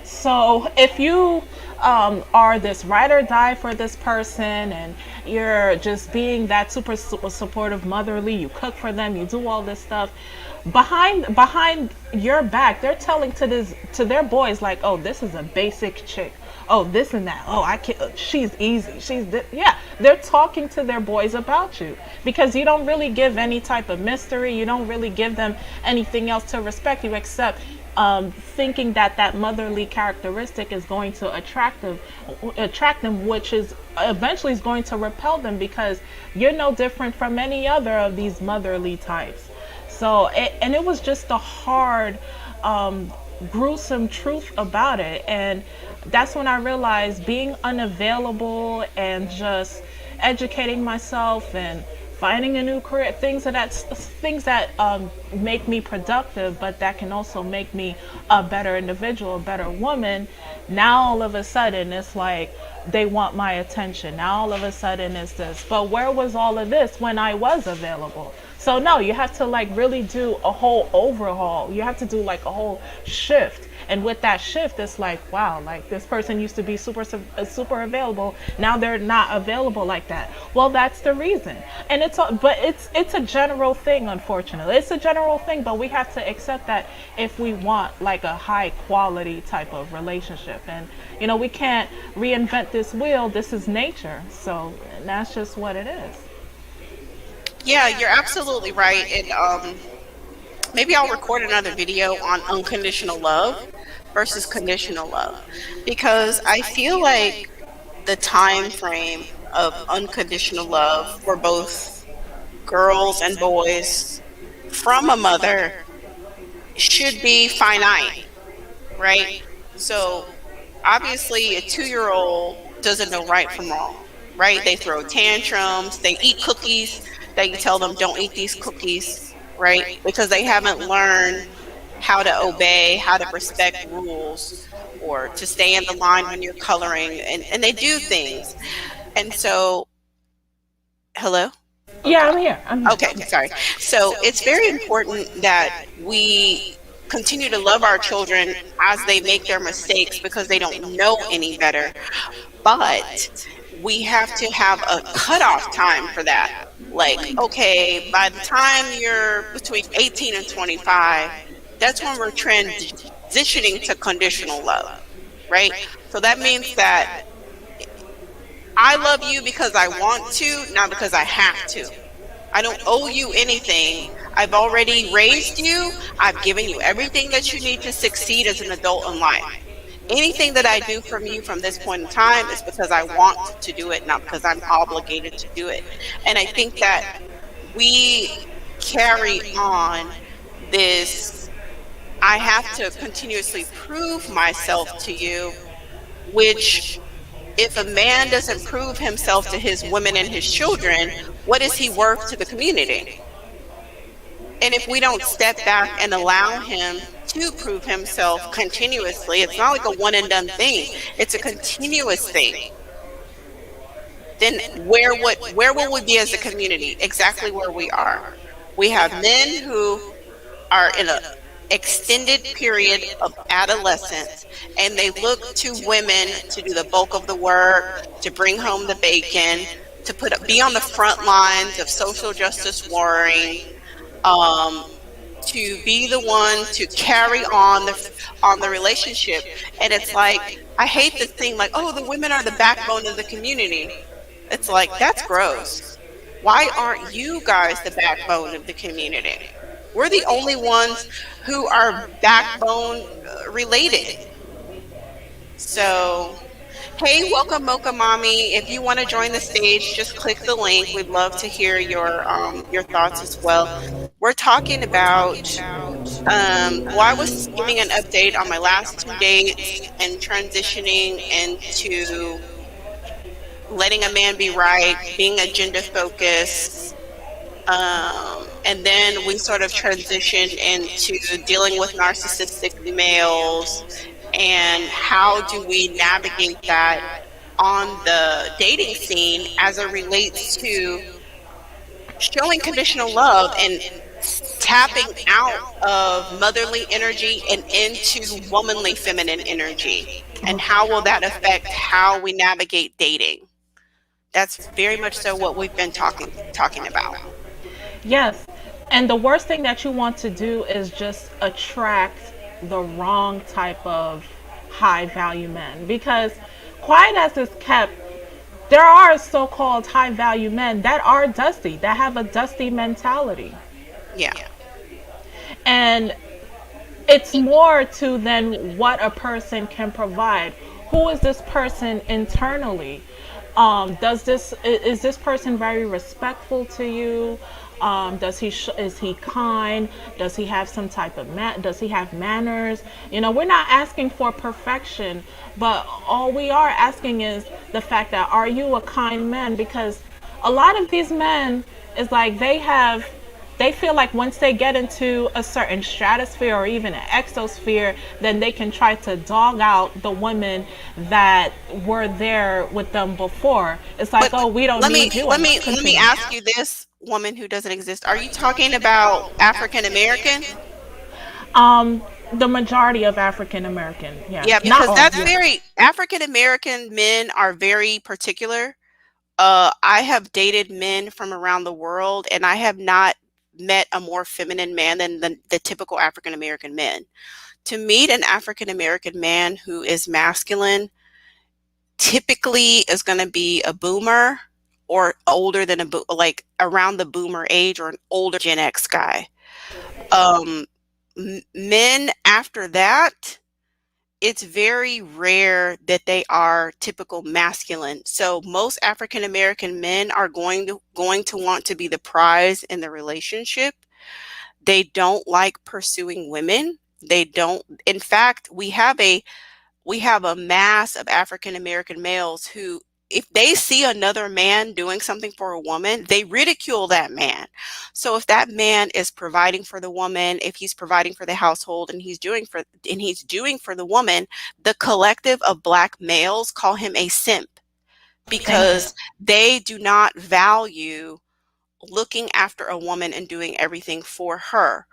S2: So if you are this ride or die for this person, and you're just being that super supportive motherly, you cook for them, you do all this stuff, behind your back, they're telling to their boys, like, oh, this is a basic chick, oh, this and that, oh, I can't, she's easy, she's this. Yeah, they're talking to their boys about you, because you don't really give any type of mystery, you don't really give them anything else to respect you, except thinking that that motherly characteristic is going to attract them, which is eventually is going to repel them because you're no different from any other of these motherly types. So, and it was just a hard, gruesome truth about it. And that's when I realized being unavailable and just educating myself and finding a new career, things that make me productive, but that can also make me a better individual, a better woman. Now all of a sudden it's like they want my attention. Now all of a sudden it's this. But where was all of this when I was available? So no, you have to like really do a whole overhaul. You have to do like a whole shift. And with that shift, it's like, wow, like this person used to be super available. Now they're not available like that. Well, that's the reason. And it's a general thing, unfortunately. It's a general thing, but we have to accept that if we want like a high quality type of relationship. And we can't reinvent this wheel. This is nature. So that's just what it is.
S1: Yeah, you're absolutely right. And maybe I'll record another video on unconditional love versus conditional love, because I feel like the time frame of unconditional love for both girls and boys from a mother should be finite, right? So obviously a 2-year-old doesn't know right from wrong, right? They throw tantrums, they eat cookies that you tell them don't eat these cookies, right? Because they haven't learned how to obey, how to respect rules, or to stay in the line when you're coloring, and they do things. And so, hello?
S2: Yeah,
S1: Okay.
S2: I'm here. I'm here.
S1: Okay, sorry. So it's very important that we continue to love our children as they make their mistakes, because they don't know any better. But we have to have a cutoff time for that. Like, okay, by the time you're between 18 and 25, that's when we're transitioning to conditional love, right? So that means that I love you because I want to, not because I have to. I don't owe you anything. I've already raised you. I've given you everything that you need to succeed as an adult in life. Anything that I do from you from this point in time is because I want to do it, not because I'm obligated to do it. And I think that we carry on this, I have to continuously prove myself to you, which, if a man doesn't prove himself to his women and his children, what is he worth to the community? And if we don't step back and allow him to prove himself continuously, it's not like a one and done thing, it's a continuous thing. Then where will we be as a community? Exactly where we are. We have men who are in an extended period of adolescence, and they look to women to do the bulk of the work, to bring home the bacon, to be on the front lines of social justice warring, um, to be the one to carry on the relationship. And it's like, I hate this thing like, oh, the women are the backbone of the community. It's like, that's gross. Why aren't you guys the backbone of the community? We're the only ones who are backbone related. So, hey, welcome Mocha Mommy. If you want to join the stage, just click the link. We'd love to hear your thoughts as well. We're talking about, well, I was giving an update on my last 2 dates and transitioning into letting a man be right, being agenda focused. And then we sort of transitioned into dealing with narcissistic males, and how do we navigate that on the dating scene as it relates to showing conditional love and tapping out of motherly energy and into womanly feminine energy, and how will that affect how we navigate dating? That's very much so what we've been talking about.
S2: Yes. And the worst thing that you want to do is just attract the wrong type of high value men. Because, quiet as it's kept, there are so called high value men that are dusty, that have a dusty mentality.
S1: Yeah.
S2: And it's more to than what a person can provide. Who is this person internally? Does this is this person very respectful to you? Does is he kind? Does he have some type of does he have manners? You know, we're not asking for perfection, but all we are asking is the fact that, are you a kind man? Because a lot of these men is like they feel like once they get into a certain stratosphere or even an exosphere, then they can try to dog out the women that were there with them before. It's like,
S1: But
S2: oh, we don't
S1: let me
S2: need you.
S1: let
S2: And
S1: me let me
S2: continue.
S1: ask you this, woman who doesn't exist. Are you talking about African American?
S2: The majority of African American, yeah,
S1: Yeah,
S2: not
S1: because
S2: all,
S1: that's
S2: yeah.
S1: very African American men are very particular. I have dated men from around the world, and I have not met a more feminine man than the typical African American men. To meet an African American man who is masculine typically is going to be a boomer or older than like around the boomer age or an older Gen X guy. Um, Men after that, it's very rare that they are typical masculine. So most African American men are going to want to be the prize in the relationship. They don't like pursuing women. They don't. In fact, we have a mass of African American males who, if they see another man doing something for a woman, they ridicule that man. So if that man is providing for the woman, if he's providing for the household and he's doing for the woman, the collective of black males call him a simp
S2: Thank you.
S1: because they do not value looking after a woman and doing everything for her.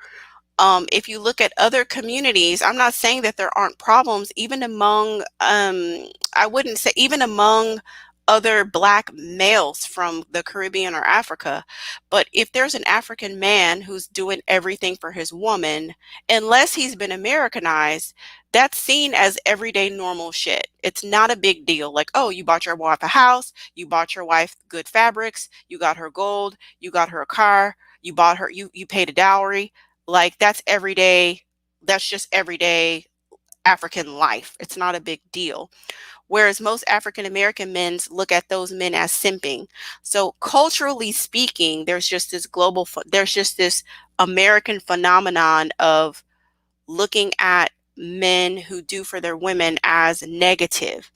S1: If you look at other communities, I'm not saying that there aren't problems, even among, I wouldn't say, even among other Black males from the Caribbean or Africa. But if there's an African man who's doing everything for his woman, unless he's been Americanized, that's seen as everyday normal shit. It's not a big deal. Like, oh, you bought your wife a house, you bought your wife good fabrics, you got her gold, you got her a car, you paid a dowry. Like that's everyday, that's just everyday African life. It's not a big deal. Whereas most African American men look at those men as simping. So culturally speaking, there's just this American phenomenon of looking at men who do for their women as negative.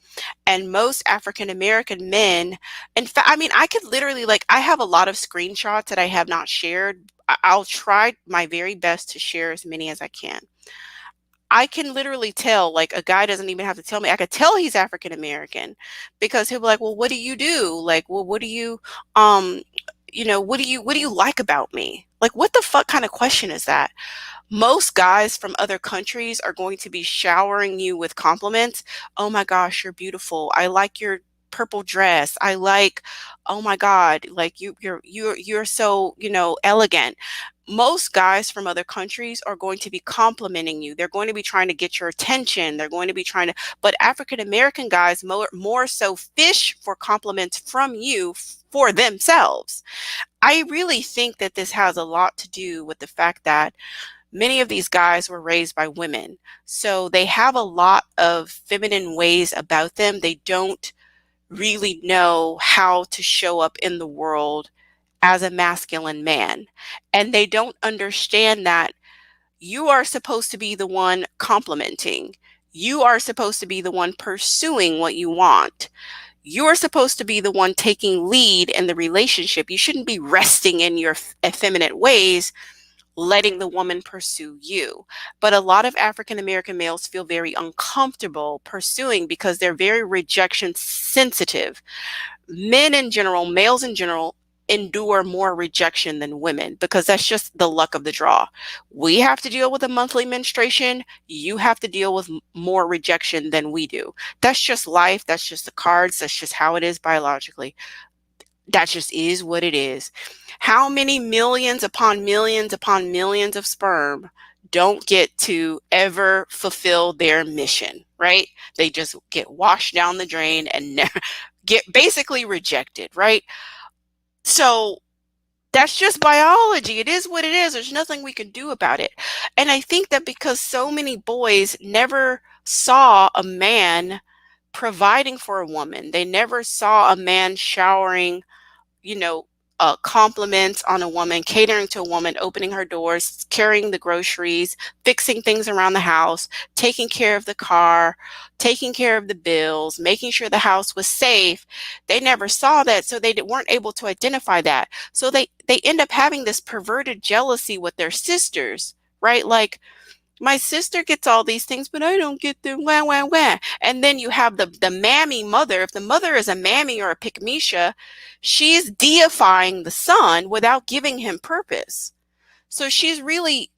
S1: And most African American men, in fact, I mean, I could literally, like, I have a lot of screenshots that I have not shared. I'll try my very best to share as many as I can. I can literally tell, like, a guy doesn't even have to tell me. I could tell he's African American because he'll be like, "Well, what do you do? Like, well, what do you, um, what do you like about me? Like, what the fuck kind of question is that?" Most guys from other countries are going to be showering you with compliments. Oh my gosh, you're beautiful. I like your purple dress. I like, oh my God, like you're so, elegant. Most guys from other countries are going to be complimenting you. They're going to be trying to get your attention. They're going to be trying to, but African American guys more so fish for compliments from you for themselves. I really think that this has a lot to do with the fact that many of these guys were raised by women. So they have a lot of feminine ways about them. They don't really know how to show up in the world as a masculine man. And they don't understand that you are supposed to be the one complimenting. You are supposed to be the one pursuing what you want. You're supposed to be the one taking lead in the relationship. You shouldn't be resting in your effeminate ways, letting the woman pursue you. But a lot of African American males feel very uncomfortable pursuing because they're very rejection sensitive. Men in general, males in general, endure more rejection than women because that's just the luck of the draw. We have to deal with a monthly menstruation. You have to deal with more rejection than we do. That's just life. That's just the cards. That's just how it is biologically. That just is what it is. How many millions upon millions of sperm don't get to ever fulfill their mission, right? They just get washed down the drain and never get basically rejected, right? So That's just biology. It is what it is. There's nothing we can do about it. And I think that because so many boys never saw a man providing for a woman, they never saw a man showering, you know, compliments on a woman, catering to a woman, opening her doors, carrying the groceries, fixing things around the house, taking care of the car, taking care of the bills, making sure the house was safe. They never saw that, so they weren't able to identify that. So they end up having this perverted jealousy with their sisters, right? Like, my sister gets all these things, but I don't get them. Wah, wah, wah. And then you have the mammy mother. If the mother is a mammy or a pick-me-sha, she's deifying the son without giving him purpose. So she's really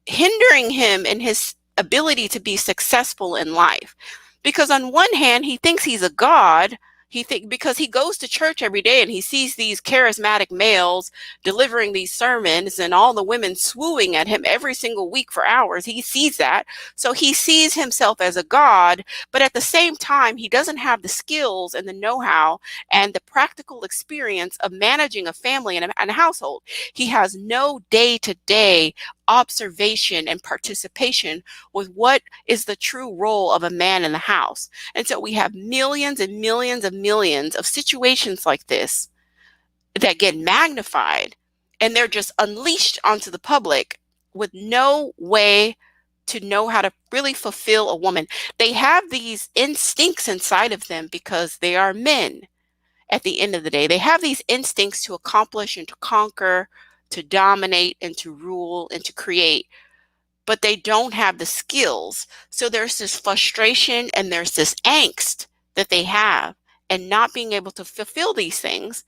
S1: hindering him in his ability to be successful in life. Because on one hand, he thinks he's a god. Because he goes to church every day and he sees these charismatic males delivering these sermons and all the women swooning at him every single week for hours. He sees that. So he sees himself as a god, but at the same time, he doesn't have the skills and the know-how and the practical experience of managing a family and a household. He has no day-to-day observation and participation with what is the true role of a man in the house. And so we have millions and millions and millions of situations like this that get magnified, and they're just unleashed onto the public with no way to know how to really fulfill a woman. They have these instincts inside of them because they are men. At the end of the day, they have these instincts to accomplish and to conquer, to dominate and to rule and to create, but they don't have the skills. So there's this frustration and there's this angst that they have and not being able to fulfill these things.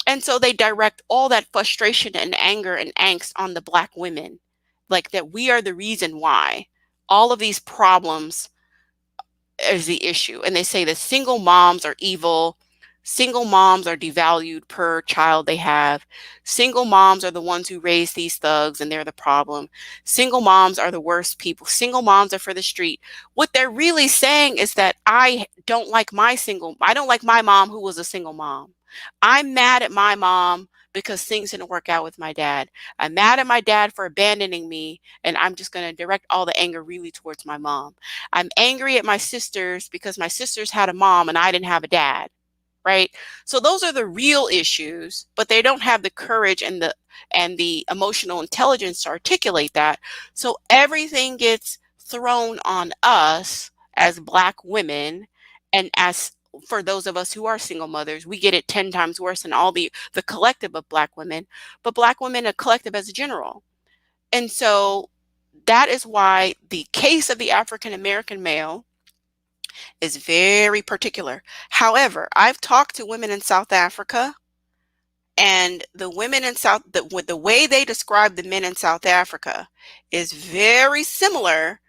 S1: And so they direct all that frustration and anger and angst on the Black women, like that we are the reason why all of these problems is the issue. And they say that single moms are evil. Single moms are devalued per child they have. Single moms are the ones who raise these thugs and they're the problem. Single moms are the worst people. Single moms are for the street. What they're really saying is that I don't like my mom who was a single mom. I'm mad at my mom because things didn't work out with my dad. I'm mad at my dad for abandoning me, and I'm just going to direct all the anger really towards my mom. I'm angry at my sisters because my sisters had a mom and I didn't have a dad, right? So those are the real issues, but they don't have the courage and the emotional intelligence to articulate that. So everything gets thrown on us as Black women, and as for those of us who are single mothers, we get it 10 times worse than all the collective of Black women, but Black women are collective as a general. And so that is why the case of the African American male is very particular. However, I've talked to women in South Africa, and the women in with the way they describe the men in South Africa is very similar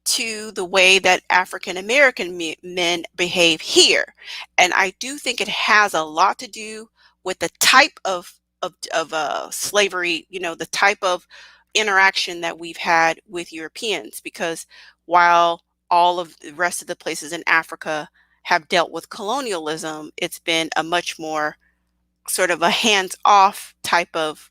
S1: to the way that African American men behave here. And I do think it has a lot to do with the type of slavery, the type of interaction that we've had with Europeans. Because while all of the rest of the places in Africa have dealt with colonialism, it's been a much more sort of a hands-off type of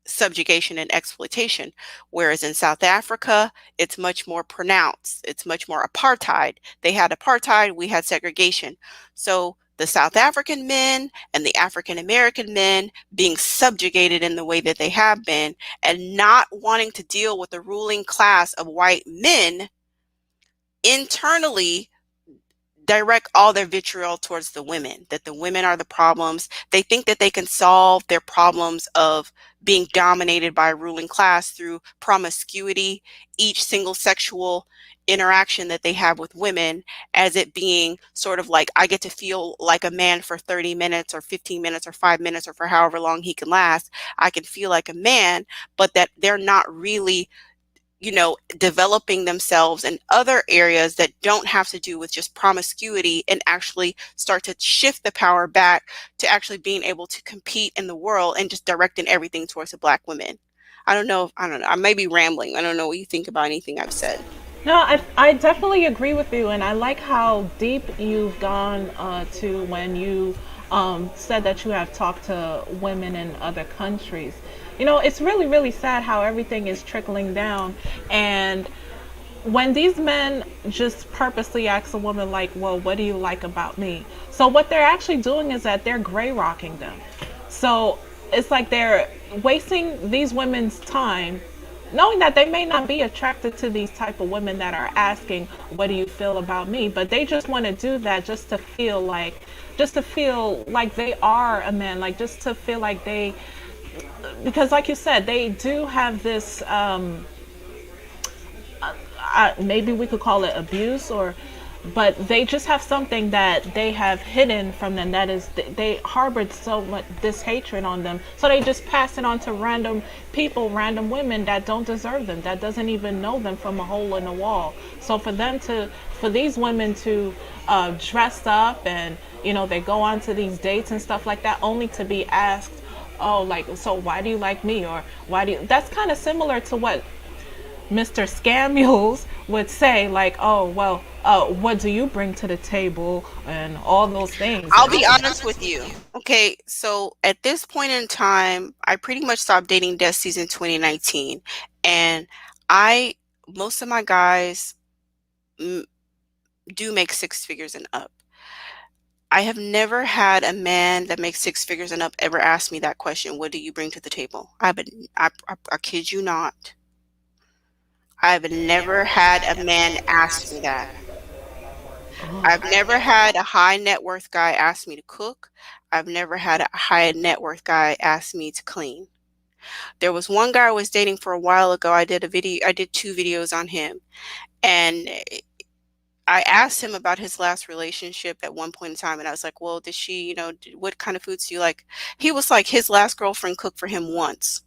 S1: subjugation and exploitation. Whereas in South Africa, it's much more pronounced. It's much more apartheid. They had apartheid, we had segregation. So the South African men and the African American men being subjugated in the way that they have been and not wanting to deal with the ruling class of white men internally direct all their vitriol towards the women, that the women are the problems. They think that they can solve their problems of being dominated by a ruling class through promiscuity, each single sexual interaction that they have with women, as it being sort of like, I get to feel like a man for 30 minutes or 15 minutes or 5 minutes or for however long he can last. I can feel like a man, but that they're not really developing themselves in other areas that don't have to do with just promiscuity, and actually start to shift the power back to actually being able to compete in the world and just directing everything towards the Black women. I don't know. I may be rambling. I don't know what you think about anything I've said.
S2: No, I definitely agree with you, and I like how deep you've gone to when you said that you have talked to women in other countries. It's really, really sad how everything is trickling down. And when these men just purposely ask a woman, like, well, what do you like about me? So what they're actually doing is that they're gray rocking them. So it's like they're wasting these women's time, knowing that they may not be attracted to these type of women that are asking, what do you feel about me? But they just want to do that just to feel like they are a man, like just to feel like they, because like you said, they do have this maybe we could call it abuse, or but they just have something that they have hidden from them, that is they harbored so much this hatred on them, so they just pass it on to random people, random women that don't deserve them, that doesn't even know them from a hole in the wall. So for these women to dress up, and they go on to these dates and stuff like that, only to be asked, oh, like, so why do you like me, or why do you, that's kind of similar to what Mr. Scamules would say, like, oh, well, what do you bring to the table, and all those things.
S1: I'll
S2: And
S1: be honest with you. Okay, so at this point in time, I pretty much stopped dating Desti's in 2019, and I most of my guys mm, do make six figures and up. I have never had a man that makes six figures and up ever ask me that question. What do you bring to the table? I kid you not. I've never had a man ask me that. I've never had a high net worth guy ask me to cook. I've never had a high net worth guy ask me to clean. There was one guy I was dating for a while ago. I did two videos on him. And I asked him about his last relationship at one point in time. And I was like, well, did she, what kind of foods do you like? He was like, his last girlfriend cooked for him once.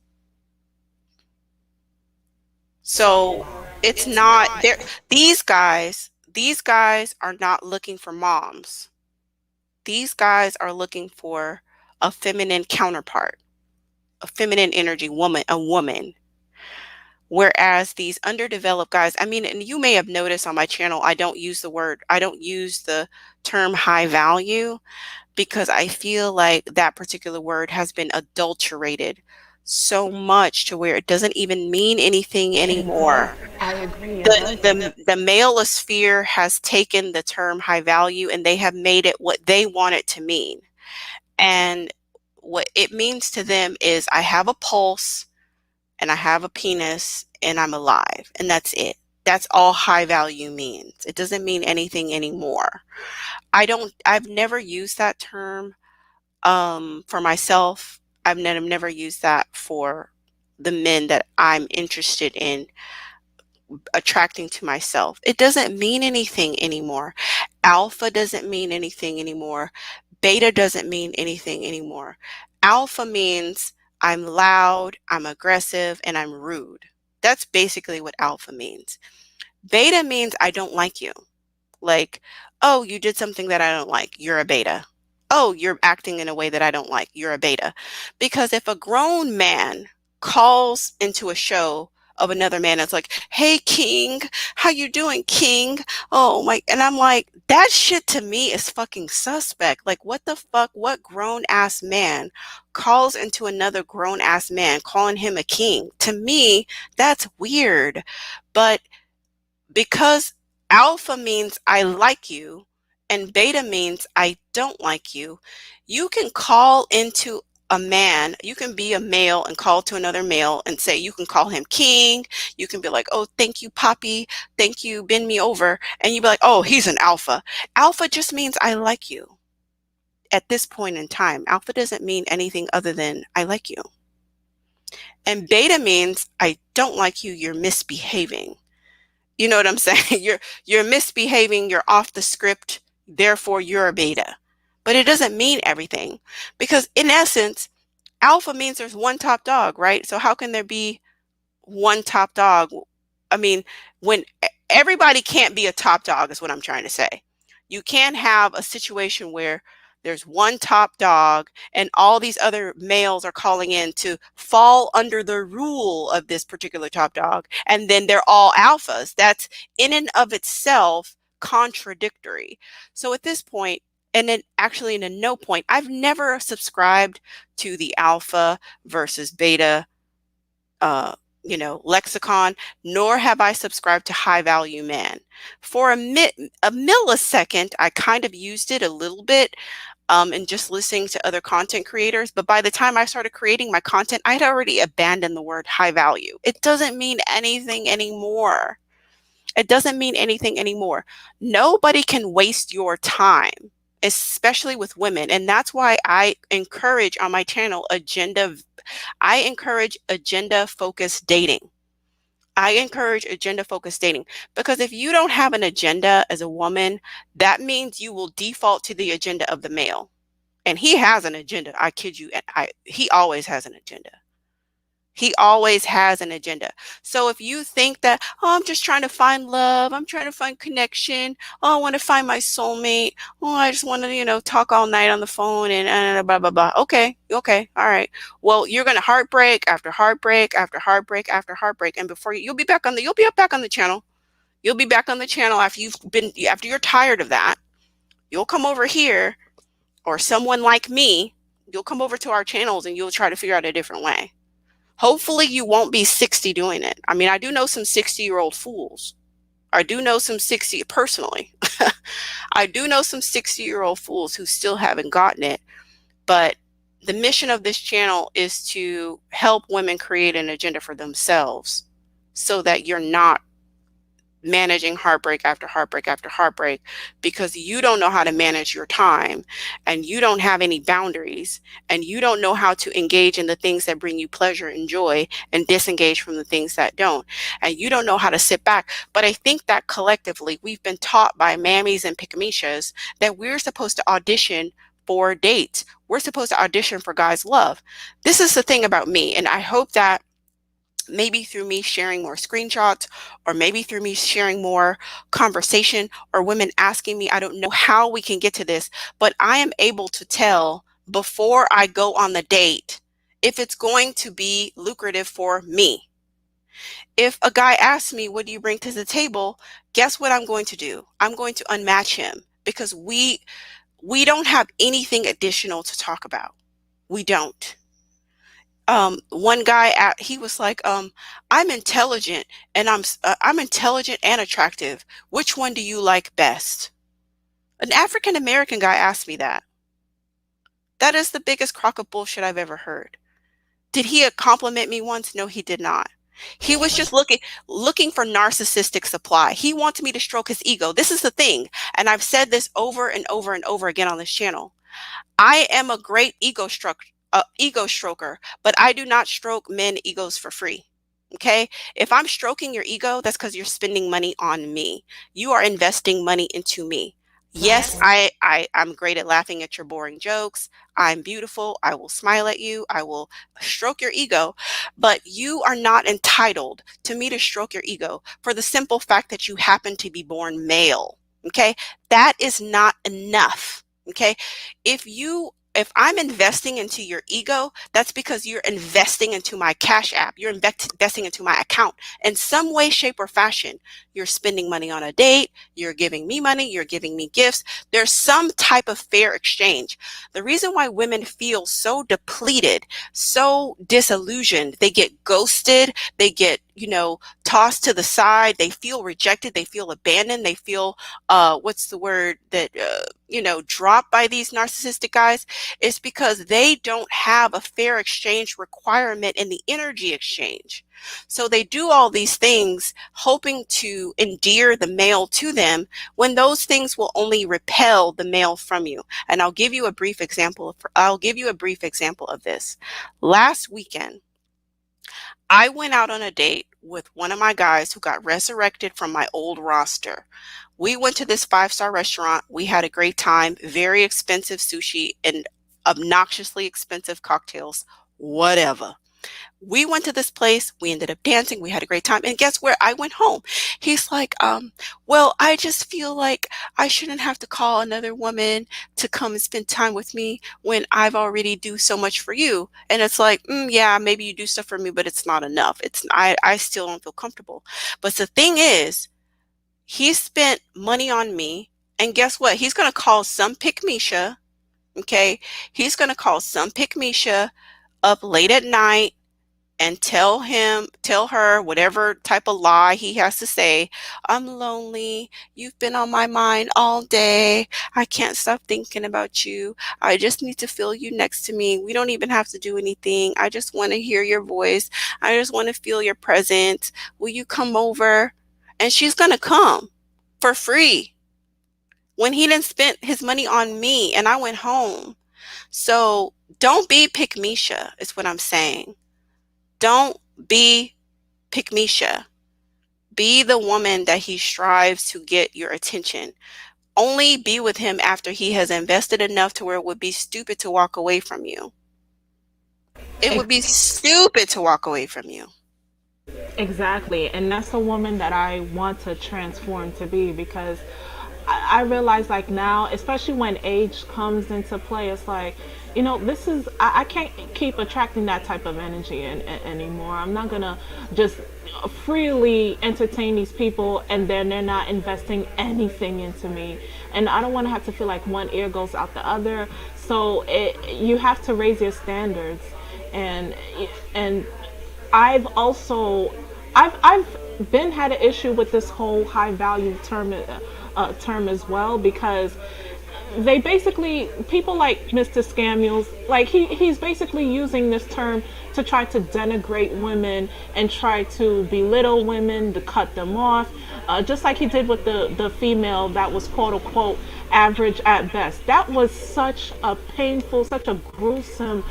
S1: So it's not there. These guys are not looking for moms. These guys are looking for a feminine counterpart, a feminine energy woman, a woman. Whereas these underdeveloped guys, I mean, and you may have noticed on my channel, I don't use the term high value, because I feel like that particular word has been adulterated so much to where it doesn't even mean anything
S2: it
S1: anymore.
S2: does. I agree. It
S1: The,
S2: does.
S1: the malosphere has taken the term high value and they have made it what they want it to mean. And what it means to them is I have a pulse and I have a penis and I'm alive. And that's it. That's all high value means. It doesn't mean anything anymore. I've never used that term for myself. I've never used that for the men that I'm interested in attracting to myself. It doesn't mean anything anymore. Alpha doesn't mean anything anymore. Beta doesn't mean anything anymore. Alpha means I'm loud, I'm aggressive, and I'm rude. That's basically what alpha means. Beta means I don't like you. Like, oh, you did something that I don't like. You're a beta. Oh, you're acting in a way that I don't like. You're a beta. Because if a grown man calls into a show of another man, it's like, "Hey, King, how you doing, King?" Oh my, and I'm like, that shit to me is fucking suspect. Like, what the fuck? What grown ass man calls into another grown ass man, calling him a king? To me, that's weird. But because alpha means I like you and beta means I don't like you, you can call into a man, you can be a male and call to another male and say, you can call him king, you can be like, oh, thank you, Poppy, thank you, bend me over, and you be like, oh, he's an alpha. Alpha just means I like you. At this point in time, alpha doesn't mean anything other than I like you. And beta means I don't like you, you're misbehaving. You know what I'm saying? You're misbehaving, you're off the script, therefore you're a beta. But it doesn't mean everything, because in essence, alpha means there's one top dog, right? So how can there be one top dog? I mean, when everybody can't be a top dog is what I'm trying to say. You can't have a situation where there's one top dog and all these other males are calling in to fall under the rule of this particular top dog, and then they're all alphas. That's in and of itself contradictory. So at this point, And then actually in a no point, I've never subscribed to the alpha versus beta uh, lexicon, nor have I subscribed to high value man. For a millisecond, I kind of used it a little bit, and just listening to other content creators. But by the time I started creating my content, I'd already abandoned the word high value. It doesn't mean anything anymore. It doesn't mean anything anymore. Nobody can waste your time, especially with women. And that's why I encourage on my channel I encourage agenda focused dating. I encourage agenda focused dating because if you don't have an agenda as a woman, that means you will default to the agenda of the male. And he has an agenda. I kid you. He always has an agenda. He always has an agenda. So if you think that, oh, I'm just trying to find love, I'm trying to find connection, oh, I want to find my soulmate, oh, I just want to, talk all night on the phone and blah, blah, blah. Okay, okay, all right. Well, you're going to heartbreak after heartbreak after heartbreak after heartbreak. And before you'll be back on the channel. You'll be back on the channel after you're tired of that. You'll come over here, or someone like me, you'll come over to our channels and you'll try to figure out a different way. Hopefully you won't be 60 doing it. I mean, I do know some 60-year-old fools. I do know some 60 personally. I do know some 60-year-old fools who still haven't gotten it. But the mission of this channel is to help women create an agenda for themselves so that you're not managing heartbreak after heartbreak after heartbreak because you don't know how to manage your time, and you don't have any boundaries, and you don't know how to engage in the things that bring you pleasure and joy and disengage from the things that don't, and you don't know how to sit back. But I think that collectively we've been taught by mammies and pick-a-mishas that we're supposed to audition for dates. We're supposed to audition for guys' love. This is the thing about me, and I hope that maybe through me sharing more screenshots, or maybe through me sharing more conversation, or women asking me, I don't know how we can get to this, but I am able to tell before I go on the date if it's going to be lucrative for me. If a guy asks me, what do you bring to the table? Guess what I'm going to do? I'm going to unmatch him because we don't have anything additional to talk about. We don't. One guy he was like, I'm intelligent and I'm intelligent and attractive. Which one do you like best? An African American guy asked me that. That is the biggest crock of bullshit I've ever heard. Did he compliment me once? No, he did not. He was just looking for narcissistic supply. He wants me to stroke his ego. This is the thing. And I've said this over and over and over again on this channel. I am a great ego stroker, but I do not stroke men egos for free. Okay. If I'm stroking your ego, that's because you're spending money on me. You are investing money into me. Yes, I'm great at laughing at your boring jokes. I'm beautiful. I will smile at you. I will stroke your ego, but you are not entitled to me to stroke your ego for the simple fact that you happen to be born male. Okay. That is not enough. Okay. If I'm investing into your ego, that's because you're investing into my Cash App. You're investing into my account in some way, shape, or fashion. You're spending money on a date. You're giving me money. You're giving me gifts. There's some type of fair exchange. The reason why women feel so depleted, so disillusioned, they get ghosted, they get, tossed to the side, they feel rejected, they feel abandoned, they feel, what's the word that, dropped by these narcissistic guys, is because they don't have a fair exchange requirement in the energy exchange. So they do all these things hoping to endear the male to them when those things will only repel the male from you. And I'll give you a brief example of this. Last weekend, I went out on a date with one of my guys who got resurrected from my old roster. We went to this 5-star restaurant. We had a great time, very expensive sushi and obnoxiously expensive cocktails, whatever. We went to this place. We ended up dancing. We had a great time. And guess where? I went home. He's like, well, I just feel like I shouldn't have to call another woman to come and spend time with me when I've already do so much for you. And it's like, yeah, maybe you do stuff for me, but it's not enough. I still don't feel comfortable. But the thing is, he spent money on me And guess what? He's going to call some pick Misha. Okay. He's going to call some pick Misha up late at night and tell her whatever type of lie he has to say. I'm lonely. You've been on my mind all day. I can't stop thinking about you. I just need to feel you next to me. We don't even have to do anything. I just want to hear your voice. I just want to feel your presence. Will you come over? And she's going to come for free when he didn't spend his money on me and I went home. So don't be pick Misha, is what I'm saying. Don't be pick Misha. Be the woman that he strives to get your attention. Only be with him after he has invested enough to where it would be stupid to walk away from you. It would be stupid to walk away from you.
S2: Exactly. And that's the woman that I want to transform to be, because I realize, like, now, especially when age comes into play, it's like, this is, I can't keep attracting that type of energy anymore. I'm not going to just freely entertain these people and then they're not investing anything into me. And I don't want to have to feel like one ear goes out the other. So you have to raise your standards. And and I've also I've been had an issue with this whole high value term as well, because they basically, people like Mr. Scamuels, like he's basically using this term to try to denigrate women and try to belittle women, to cut them off, just like he did with the female that was quote unquote average at best. That was such a painful, such a gruesome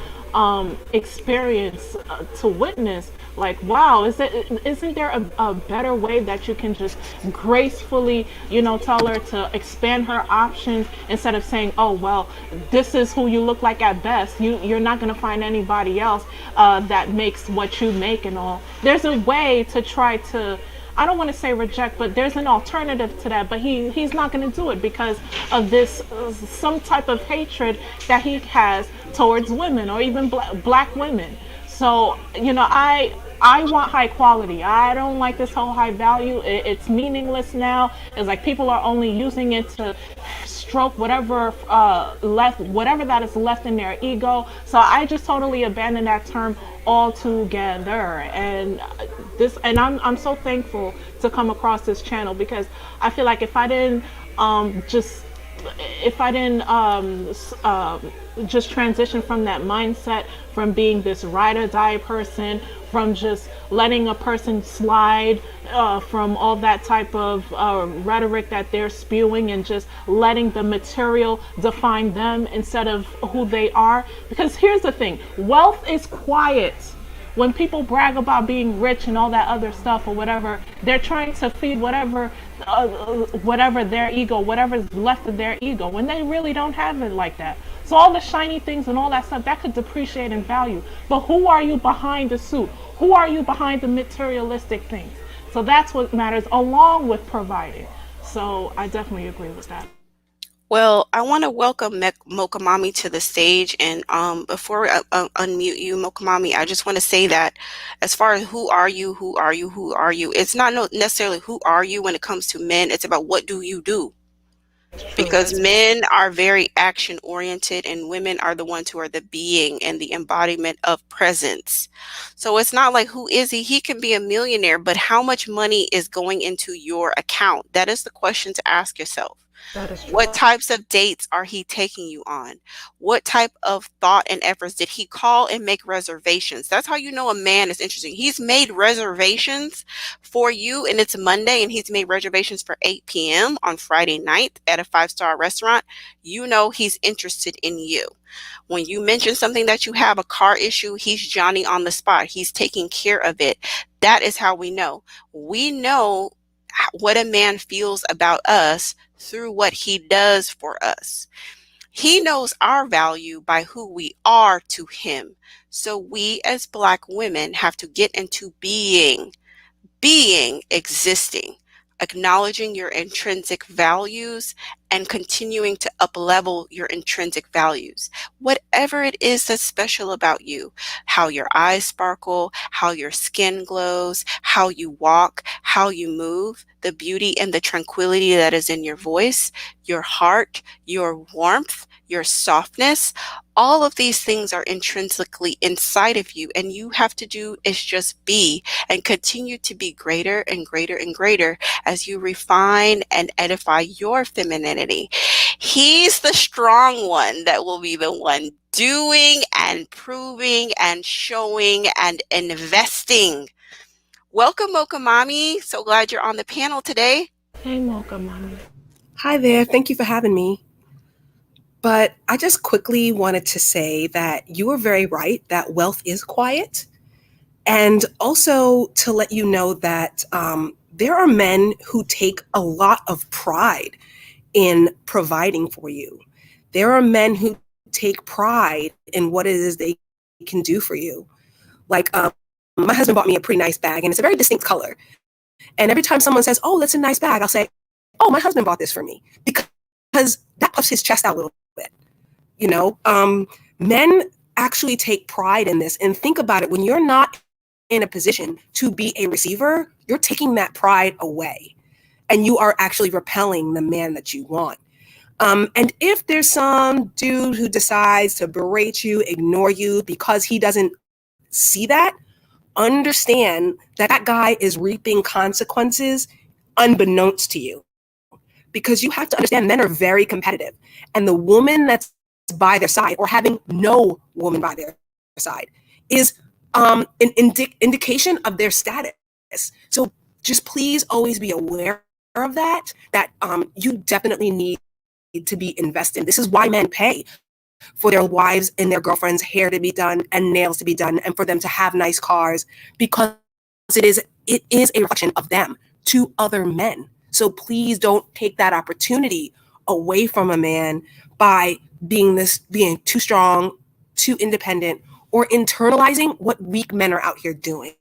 S2: experience to witness. Like, wow, isn't there a better way that you can just gracefully, tell her to expand her options, instead of saying, oh, well, this is who you look like at best. You're not going to find anybody else that makes what you make and all. There's a way to try to, I don't want to say reject, but there's an alternative to that. But he's not going to do it because of this some type of hatred that he has towards women, or even black women. So, I want high quality. I don't like this whole high value. It's meaningless now. It's like people are only using it to stroke whatever whatever that is left in their ego. So I just totally abandoned that term altogether. And I'm so thankful to come across this channel, because I feel like if I didn't just if I didn't just transition from that mindset, from being this ride or die person, from just letting a person slide, from all that type of rhetoric that they're spewing, and just letting the material define them instead of who they are. Because here's the thing, wealth is quiet. When people brag about being rich and all that other stuff or whatever, they're trying to feed whatever their ego, whatever's left of their ego, when they really don't have it like that. So all the shiny things and all that stuff, that could depreciate in value. But who are you behind the suit? Who are you behind the materialistic things? So that's what matters, along with providing. So I definitely agree with that.
S1: Well, I want to welcome Mocha Mommy to the stage. And before I unmute you, Mocha Mommy, I just want to say that as far as who are you, who are you, who are you, it's not necessarily who are you when it comes to men. It's about what do you do?
S2: True.
S1: Because men are very action oriented and women are the ones who are the being and the embodiment of presence. So it's not like who is he? He can be a millionaire, but how much money is going into your account? That is the question to ask yourself.
S2: That is true.
S1: What types of dates are he taking you on? What type of thought and efforts did he call and make reservations? That's how you know a man is interesting. He's made reservations for you and it's Monday and he's made reservations for 8 p.m. on Friday night at a 5-star restaurant. You know he's interested in you. When you mention something that you have a car issue, he's Johnny on the spot. He's taking care of it. That is how we know. We know what a man feels about us through what he does for us. He knows our value by who we are to him. So we as Black women have to get into being existing. acknowledging your intrinsic values and continuing to uplevel your intrinsic values. Whatever it is that's special about you, how your eyes sparkle, how your skin glows, how you walk, how you move, the beauty and the tranquility that is in your voice, your heart, your warmth, your softness, all of these things are intrinsically inside of you, and you have to do is just be and continue to be greater and greater and greater as you refine and edify your femininity. He's the strong one that will be the one doing and proving and showing and investing. Welcome, Mocha Mommy. So glad you're on the panel today.
S2: Hey, Mocha Mommy.
S3: Hi there. Thank you for having me. But I just quickly wanted to say that you are very right that wealth is quiet. And also to let you know that there are men who take a lot of pride in providing for you. There are men who take pride in what it is they can do for you. Like, my husband bought me a pretty nice bag, and it's a very distinct color. And every time someone says, "Oh, that's a nice bag," I'll say, "Oh, my husband bought this for me," because that puffs his chest out a little bit. You know, men actually take pride in this. And think about it, when you're not in a position to be a receiver, you're taking that pride away, and you are actually repelling the man that you want. And if there's some dude who decides to berate you, ignore you because he doesn't see that, understand that that guy is reaping consequences unbeknownst to you. Because you have to understand men are very competitive. And the woman that's by their side, or having no woman by their side, is an indication of their status. So just please always be aware of that you definitely need to be invested. This is why men pay for their wives and their girlfriends' hair to be done and nails to be done, and for them to have nice cars, because it is a reflection of them to other men. So please don't take that opportunity away from a man by being too strong, too independent, or internalizing what weak men are out here doing.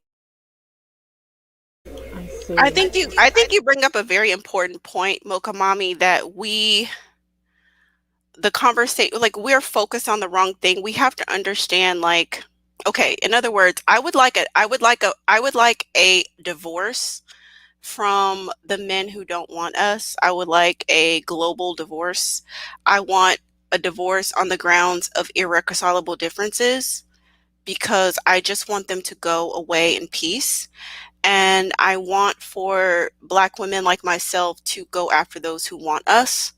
S2: I
S1: I
S2: see.
S1: think you bring up a very important point, Mocha Mommy, that the conversation, like, we're focused on the wrong thing. We have to understand, like, okay, in other words, I would like a divorce from the men who don't want us. I would like a global divorce. I want a divorce on the grounds of irreconcilable differences, because I just want them to go away in peace. And I want for Black women like myself to go after those who want us.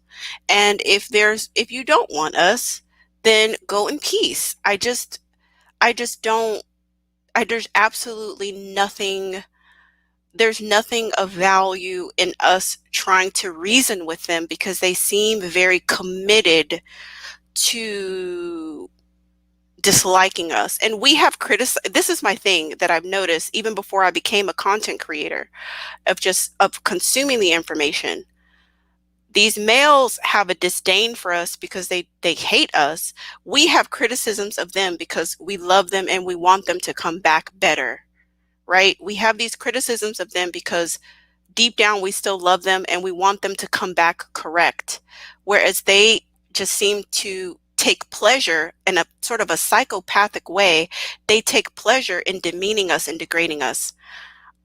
S1: And if you don't want us, then go in peace. I just don't there's absolutely nothing, there's nothing of value in us trying to reason with them, because they seem very committed to disliking us. And we have criticized, this is my thing that I've noticed even before I became a content creator, of consuming the information. These males have a disdain for us because they hate us. We have criticisms of them because we love them and we want them to come back better, right? We have these criticisms of them because deep down we still love them and we want them to come back correct. Whereas they just seem to take pleasure in a sort of a psychopathic way. They take pleasure in demeaning us and degrading us.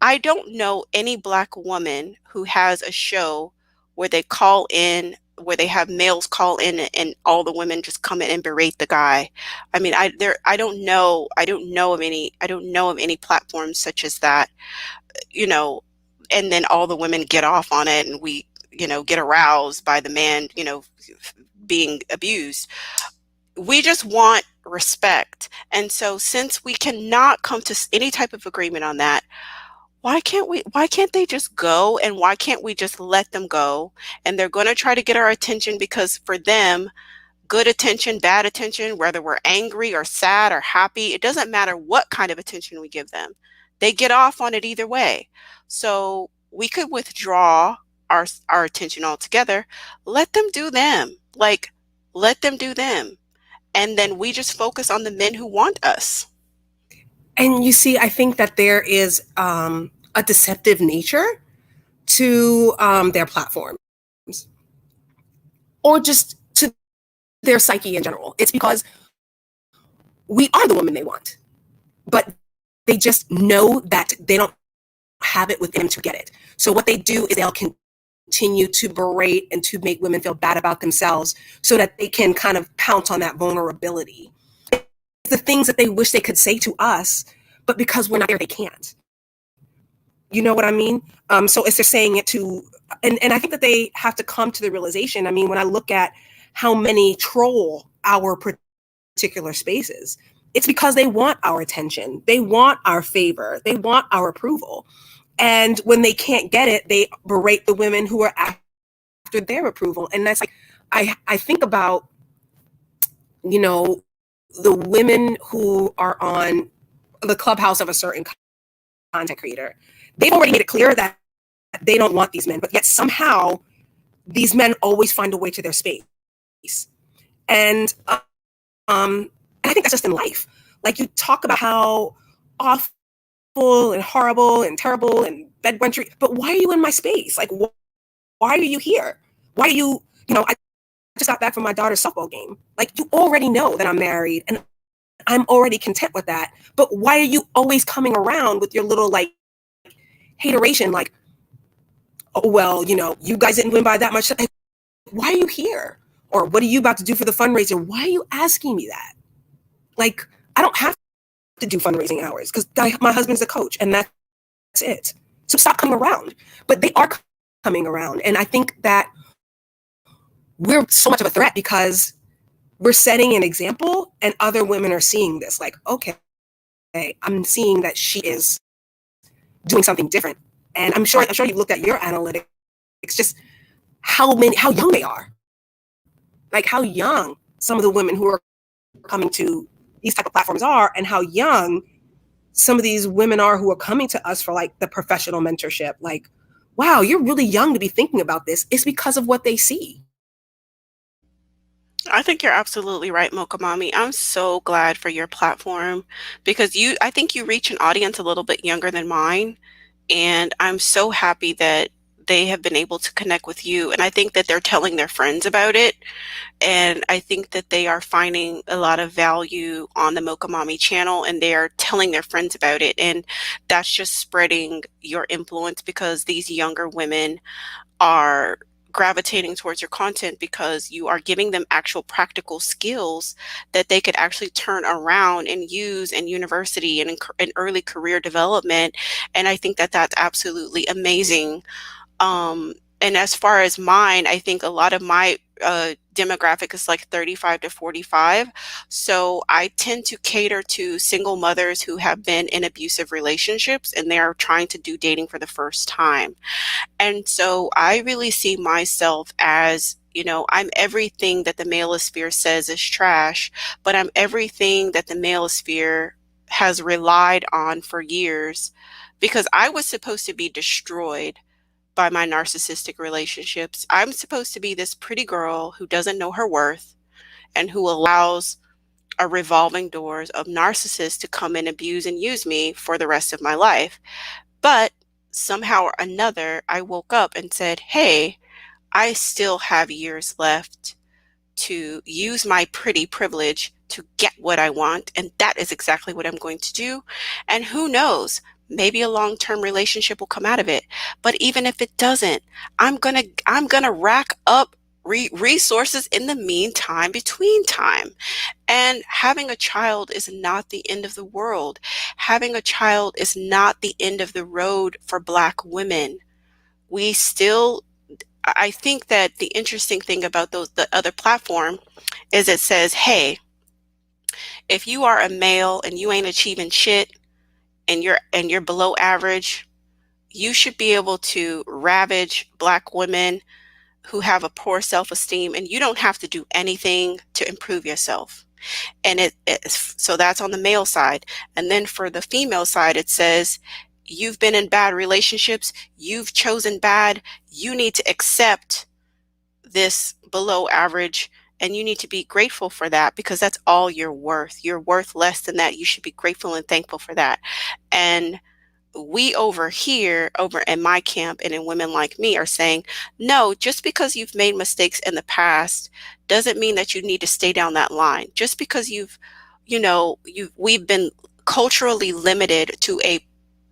S1: I don't know any Black woman who has a show where they call in, where they have males call in and all the women just come in and berate the guy. I mean, I don't know of any platforms such as that, you know, and then all the women get off on it and we, get aroused by the man, being abused. We just want respect. And so since we cannot come to any type of agreement on that, why can't they just go, and why can't we just let them go? And they're going to try to get our attention, because for them, good attention, bad attention, whether we're angry or sad or happy, it doesn't matter what kind of attention we give them. They get off on it either way. So we could withdraw our attention altogether. Let them do them. Like, let them do them. And then we just focus on the men who want us.
S3: And you see, I think that there is a deceptive nature to their platforms or just to their psyche in general. It's because we are the woman they want, but they just know that they don't have it within them to get it. So what they do is they'll continue to berate and to make women feel bad about themselves so that they can kind of pounce on that vulnerability. It's the things that they wish they could say to us, but because we're not there, they can't. You know what I mean? So it's they're saying it to, and I think that they have to come to the realization. I mean, when I look at how many troll our particular spaces, it's because they want our attention. They want our favor. They want our approval. And when they can't get it, they berate the women who are after their approval. And that's like, I think about, you know, the women who are on the clubhouse of a certain content creator. They've already made it clear that they don't want these men, but yet somehow these men always find a way to their space. And I think that's just in life. Like you talk about how awful and horrible and terrible and bedwentry, but why are you in my space? Like, why are you here? Why are you, I just got back from my daughter's softball game. Like, you already know that I'm married and I'm already content with that. But why are you always coming around with your little like hateration? Like, oh, well, you guys didn't win by that much. Like, why are you here? Or what are you about to do for the fundraiser? Why are you asking me that? Like, I don't have to do fundraising hours because my husband's a coach and that's it. So stop coming around. But they are coming around. And I think that we're so much of a threat because we're setting an example and other women are seeing this. Like, okay, I'm seeing that she is doing something different. And I'm sure you've looked at your analytics, just how young they are. Like how young some of the women who are coming to these type of platforms are and how young some of these women are who are coming to us for like the professional mentorship. Like, wow, you're really young to be thinking about this. It's because of what they see.
S1: I think you're absolutely right, Mocha Mommy. I'm so glad for your platform because I think you reach an audience a little bit younger than mine. And I'm so happy that they have been able to connect with you. And I think that they're telling their friends about it. And I think that they are finding a lot of value on the Mocha Mommy channel and they are telling their friends about it. And that's just spreading your influence because these younger women are gravitating towards your content because you are giving them actual practical skills that they could actually turn around and use in university and in early career development. And I think that that's absolutely amazing. And as far as mine, I think a lot of my demographic is like 35 to 45. So I tend to cater to single mothers who have been in abusive relationships and they're trying to do dating for the first time. And so I really see myself as, I'm everything that the malosphere says is trash, but I'm everything that the malosphere has relied on for years because I was supposed to be destroyed by my narcissistic relationships. I'm supposed to be this pretty girl who doesn't know her worth and who allows a revolving doors of narcissists to come and abuse and use me for the rest of my life. But somehow or another, I woke up and said, hey, I still have years left to use my pretty privilege to get what I want. And that is exactly what I'm going to do. And who knows, maybe a long-term relationship will come out of it. But even if it doesn't, I'm gonna rack up resources in the meantime, between time. And having a child is not the end of the world. Having a child is not the end of the road for Black women. We still, I think that the interesting thing about the other platform is it says, hey, if you are a male and you ain't achieving shit and you're below average, you should be able to ravage Black women who have a poor self-esteem and you don't have to do anything to improve yourself. And so that's on the male side. And then for the female side, it says, you've been in bad relationships, you've chosen bad, you need to accept this below average and you need to be grateful for that because that's all you're worth. You're worth less than that. You should be grateful and thankful for that. And we over here, over in my camp and in Women Like Me, are saying, no, just because you've made mistakes in the past doesn't mean that you need to stay down that line. Just because we've been culturally limited to a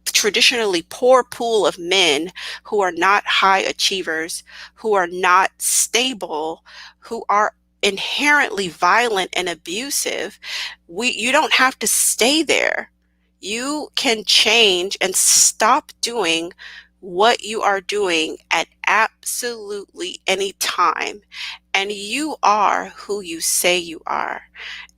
S1: traditionally poor pool of men who are not high achievers, who are not stable, who are inherently violent and abusive. You don't have to stay there. You can change and stop doing what you are doing at absolutely any time. And you are who you say you are.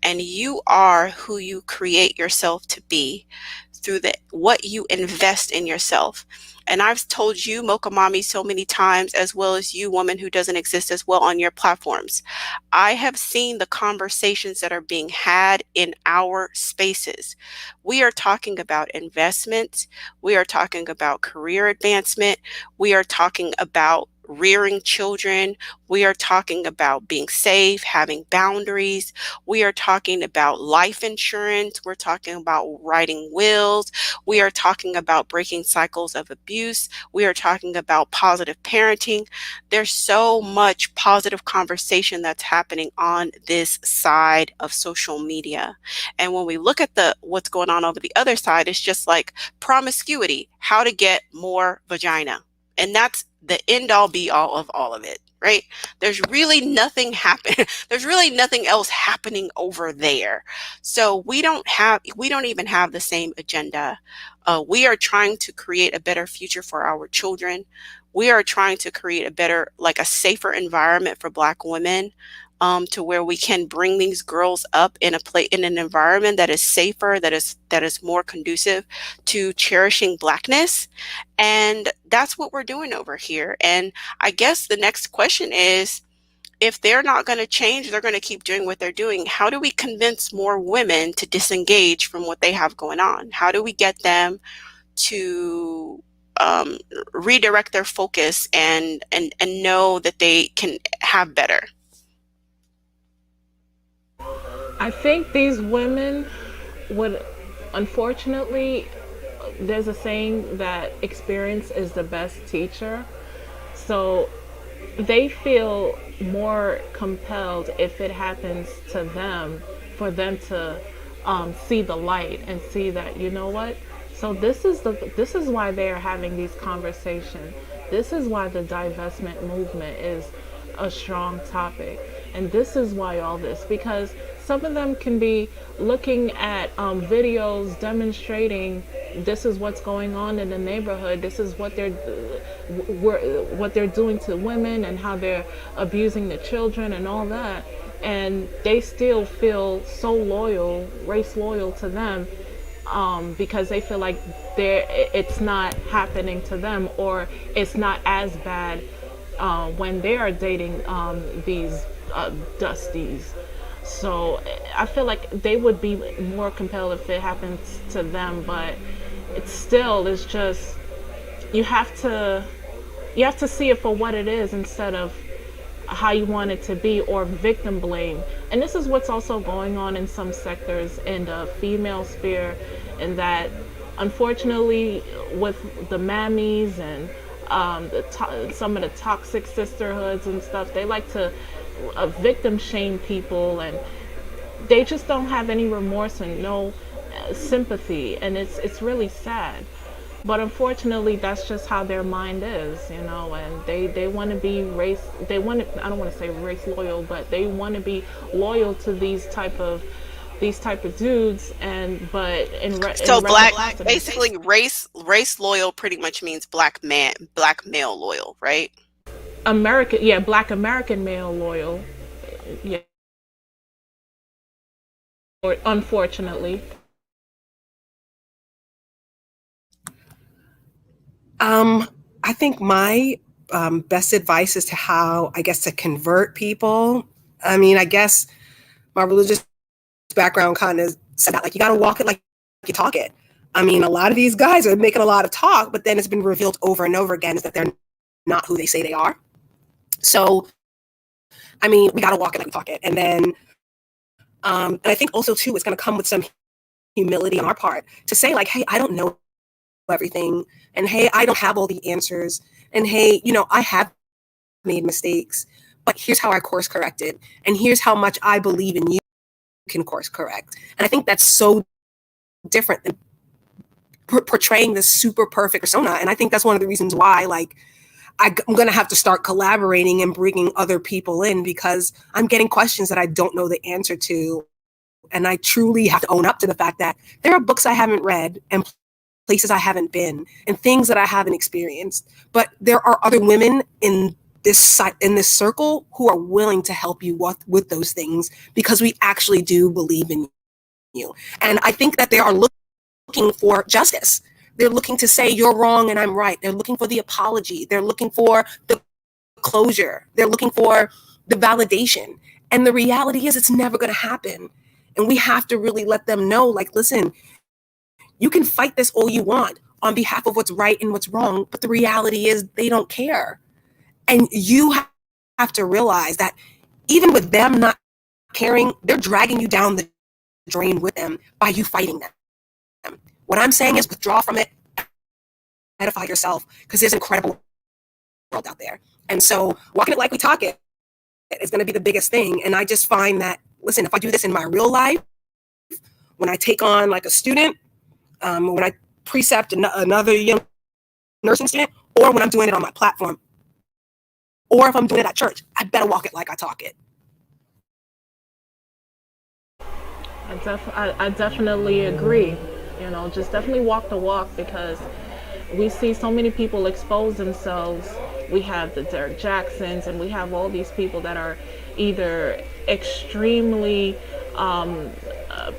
S1: And you are who you create yourself to be through what you invest in yourself. And I've told you, Mocha Mommy, so many times, as well as you, woman who doesn't exist as well on your platforms. I have seen the conversations that are being had in our spaces. We are talking about investments. We are talking about career advancement. We are talking about rearing children. We are talking about being safe, having boundaries. We are talking about life insurance. We're talking about writing wills. We are talking about breaking cycles of abuse. We are talking about positive parenting. There's so much positive conversation that's happening on this side of social media. And when we look at what's going on over the other side, it's just like promiscuity, how to get more vagina. And that's the end all be all of all of it, right? There's really nothing there's really nothing else happening over there. So we don't even have the same agenda. We are trying to create a better future for our children. We are trying to create a better, like a safer environment for Black women, to where we can bring these girls up in an environment that is safer, that is more conducive to cherishing Blackness. And that's what we're doing over here. And I guess the next question is, if they're not going to change, they're going to keep doing what they're doing. How do we convince more women to disengage from what they have going on? How do we get them to um, redirect their focus and know that they can have better?
S2: I think these women would, unfortunately, there's a saying that experience is the best teacher. So they feel more compelled if it happens to them for them to see the light and see that, you know what, so this is why they are having these conversations. This is why the divestment movement is a strong topic, and this is why all this, because some of them can be looking at videos demonstrating this is what's going on in the neighborhood. This is what they're doing to women and how they're abusing the children and all that. And they still feel so loyal, race loyal to them, because they feel like it's not happening to them, or it's not as bad when they are dating these dusties. So I feel like they would be more compelled if it happens to them, but it's just, you have to see it for what it is instead of how you want it to be, or victim blame. And this is what's also going on in some sectors in the female sphere, in that unfortunately with the mammies and some of the toxic sisterhoods and stuff, they like to victim shame people, and they just don't have any remorse and no sympathy, and it's really sad. But unfortunately, that's just how their mind is, and they want to be I don't want to say race loyal, but they want to be loyal to these type of dudes, and but
S1: So
S2: in
S1: black,
S2: reciprocity.
S1: basically race loyal pretty much means black male loyal, right?
S2: American, yeah, Black American male loyal, yeah, or unfortunately.
S3: Um, I think my best advice as to how, I guess, to convert people. I mean, I guess my religious background kind of said that, like, you got to walk it like you talk it. I mean, a lot of these guys are making a lot of talk, but then it's been revealed over and over again is that they're not who they say they are. So, I mean, we got to walk it like we talk it. And then, and I think also, too, it's going to come with some humility on our part to say, like, hey, I don't know everything. And hey, I don't have all the answers. And hey, I have made mistakes, but here's how I course corrected. And here's how much I believe in you can course correct. And I think that's so different than portraying this super perfect persona. And I think that's one of the reasons why, like, I'm going to have to start collaborating and bringing other people in, because I'm getting questions that I don't know the answer to. And I truly have to own up to the fact that there are books I haven't read and places I haven't been and things that I haven't experienced. But there are other women in this circle who are willing to help you with those things, because we actually do believe in you. And I think that they are looking for justice. They're looking to say you're wrong and I'm right. They're looking for the apology. They're looking for the closure. They're looking for the validation. And the reality is it's never going to happen. And we have to really let them know, like, listen, you can fight this all you want on behalf of what's right and what's wrong, but the reality is they don't care. And you have to realize that even with them not caring, they're dragging you down the drain with them by you fighting them. What I'm saying is withdraw from it, edify yourself, because there's an incredible world out there. And so walking it like we talk it is going to be the biggest thing. And I just find that, listen, if I do this in my real life, when I take on like a student, when I precept another young nursing student, or when I'm doing it on my platform, or if I'm doing it at church, I better walk it like I talk it.
S2: I definitely agree. Just definitely walk the walk, because we see so many people expose themselves. We have the Derek Jacksons, and we have all these people that are either extremely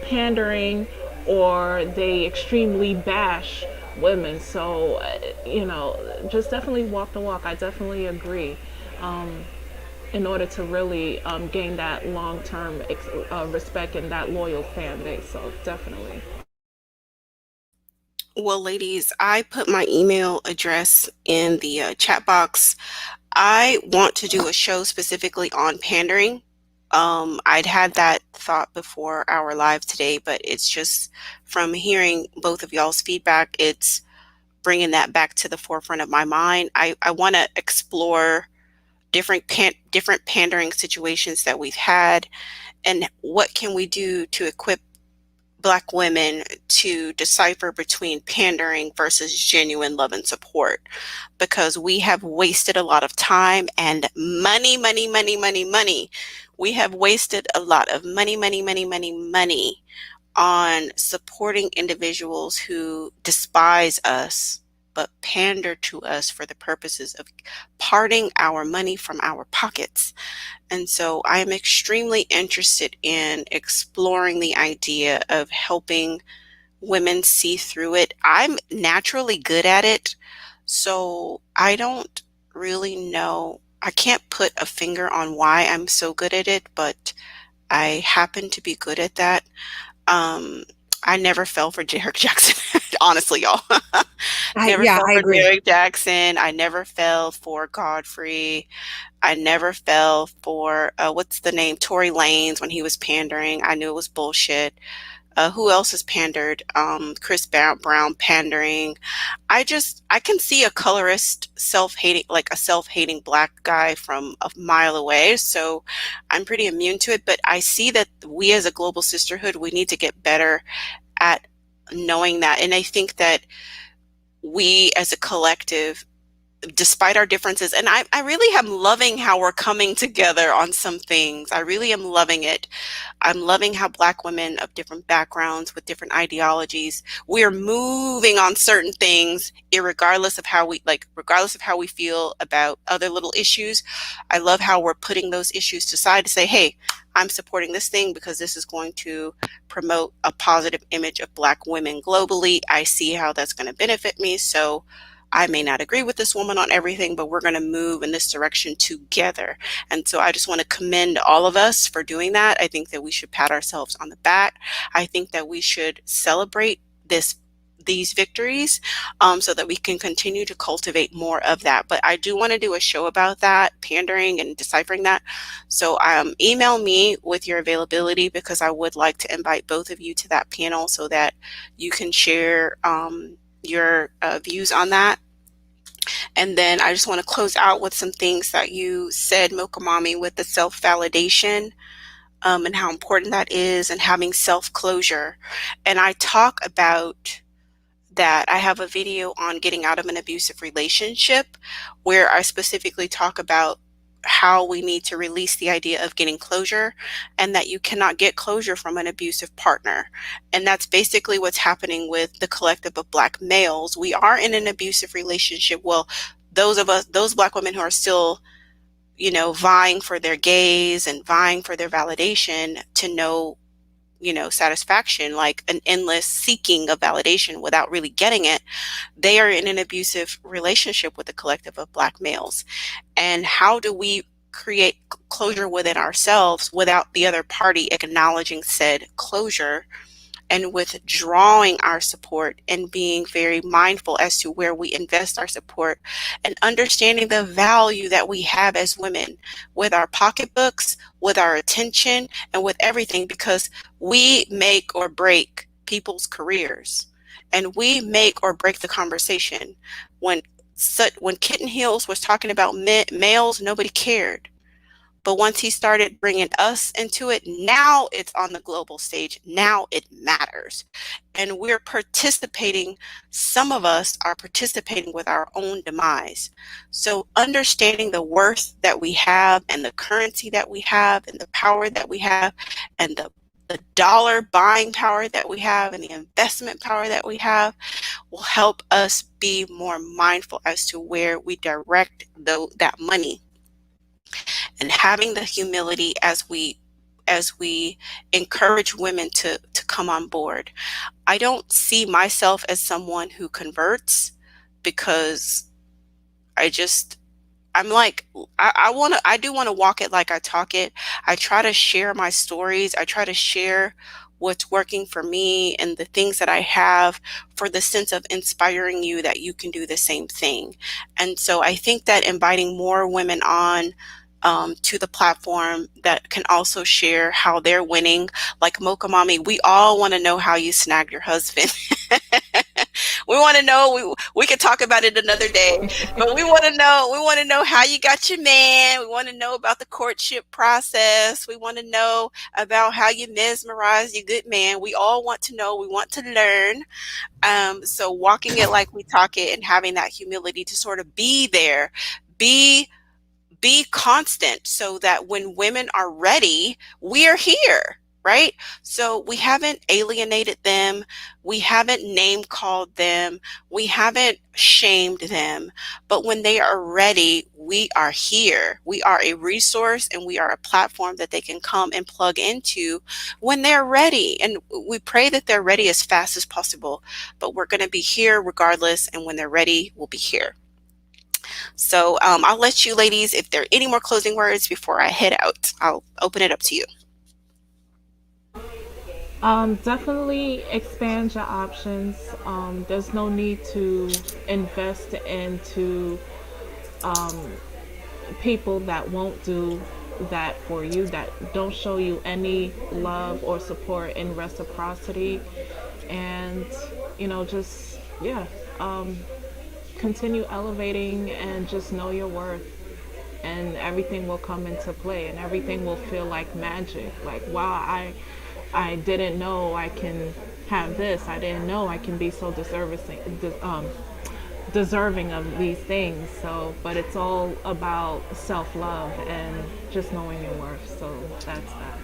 S2: pandering, or they extremely bash women. So, just definitely walk the walk. I definitely agree. In order to really gain that long-term respect and that loyal fan base. So definitely.
S1: Well, ladies, I put my email address in the chat box. I want to do a show specifically on pandering. I'd had that thought before our live today, but it's just from hearing both of y'all's feedback, it's bringing that back to the forefront of my mind. I want to explore different pandering situations that we've had, and what can we do to equip Black women to decipher between pandering versus genuine love and support, because we have wasted a lot of time and money. We have wasted a lot of money on supporting individuals who despise us but pander to us for the purposes of parting our money from our pockets. And so I am extremely interested in exploring the idea of helping women see through it. I'm naturally good at it, so I don't really know. I can't put a finger on why I'm so good at it, but I happen to be good at that. I never fell for Derek Jackson, honestly, y'all. Never
S3: Yeah,
S1: fell
S3: I
S1: for
S3: agree.
S1: Derek Jackson. I never fell for Godfrey. I never fell for what's the name? Tory Lanez when he was pandering. I knew it was bullshit. Who else has pandered? Chris Brown pandering. I can see a colorist self-hating, like a self-hating Black guy from a mile away. So I'm pretty immune to it. But I see that we as a global sisterhood, we need to get better at knowing that. And I think that we as a collective, despite our differences, and I really am loving how we're coming together on some things. I really am loving it. I'm loving how Black women of different backgrounds with different ideologies, we're moving on certain things, regardless of how we feel about other little issues. I love how we're putting those issues to side to say, hey, I'm supporting this thing because this is going to promote a positive image of Black women globally. I see how that's going to benefit me. So I may not agree with this woman on everything, but we're going to move in this direction together. And so I just want to commend all of us for doing that. I think that we should pat ourselves on the back. I think that we should celebrate these victories, so that we can continue to cultivate more of that. But I do want to do a show about that, pandering and deciphering that. So email me with your availability, because I would like to invite both of you to that panel so that you can share your views on that. And then I just want to close out with some things that you said, Mocha Mommy, with the self-validation, and how important that is, and having self-closure. And I talk about that. I have a video on getting out of an abusive relationship where I specifically talk about how we need to release the idea of getting closure, and that you cannot get closure from an abusive partner. And that's basically what's happening with the collective of Black males. We are in an abusive relationship. Well, those Black women who are still, vying for their gaze and vying for their validation to know, satisfaction, like an endless seeking of validation without really getting it, they are in an abusive relationship with the collective of Black males. And how do we create closure within ourselves without the other party acknowledging said closure, and withdrawing our support, and being very mindful as to where we invest our support, and understanding the value that we have as women with our pocketbooks, with our attention, and with everything, because we make or break people's careers, and we make or break the conversation. When when Kitten Heels was talking about males, nobody cared. But once he started bringing us into it, now it's on the global stage. Now it matters. And we're participating. Some of us are participating with our own demise. So understanding the worth that we have, and the currency that we have, and the power that we have, and the dollar buying power that we have, and the investment power that we have, will help us be more mindful as to where we direct that money, and having the humility as we encourage women to come on board. I don't see myself as someone who converts, because I just I'm like, I do want to walk it like I talk it. I try to share my stories. I try to share what's working for me and the things that I have, for the sense of inspiring you that you can do the same thing. And so I think that inviting more women on, to the platform that can also share how they're winning, like Mocha Mommy, we all want to know how you snagged your husband. We want to know. We could talk about it another day, but we want to know. We want to know how you got your man. We want to know about the courtship process. We want to know about how you mesmerize your good man. We all want to know. We want to learn. So walking it like we talk it, and having that humility to sort of be there, be constant, so that when women are ready, we are here, right? So we haven't alienated them, we haven't name called them, we haven't shamed them, but when they are ready, we are here. We are a resource, and we are a platform that they can come and plug into when they're ready. And we pray that they're ready as fast as possible, but we're going to be here regardless, and when they're ready, we'll be here. So I'll let you ladies, if there are any more closing words before I head out, I'll open it up to you.
S2: Definitely expand your options. There's no need to invest into people that won't do that for you, that don't show you any love or support in reciprocity. And, just, yeah, continue elevating, and just know your worth, and everything will come into play, and everything will feel like magic. Like, wow, I didn't know I can have this. I didn't know I can be so deserving of these things. So, but it's all about self-love and just knowing your worth. So that's that.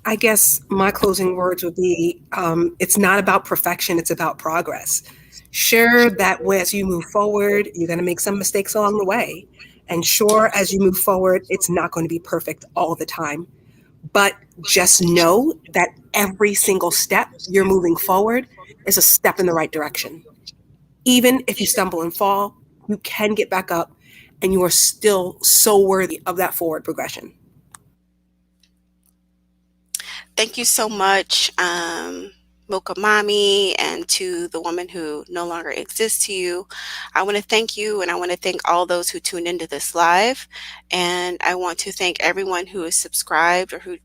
S3: I guess my closing words would be, it's not about perfection, it's about progress. Sure that as you move forward, you're going to make some mistakes along the way. And sure, as you move forward, it's not going to be perfect all the time. But just know that every single step you're moving forward is a step in the right direction. Even if you stumble and fall, you can get back up, and you are still so worthy of that forward progression.
S1: Thank you so much. Mocha Mommy and to the woman who no longer exists to you. I want to thank you and I want to thank all those who tuned into this live. And I want to thank everyone who is subscribed or who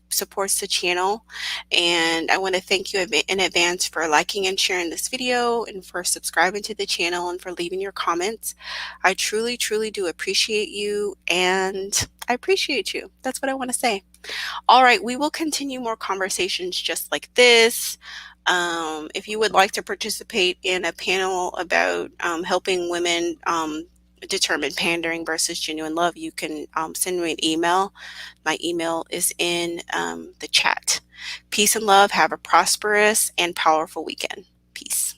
S1: supports the channel. And I want to thank you in advance for liking and sharing this video and for subscribing to the channel and for leaving your comments. I truly, truly do appreciate you and I appreciate you. That's what I want to say. All right, we will continue more conversations just like this. If you would like to participate in a panel about helping women determine pandering versus genuine love, you can send me an email. My email is in the chat. Peace and love. Have a prosperous and powerful weekend. Peace.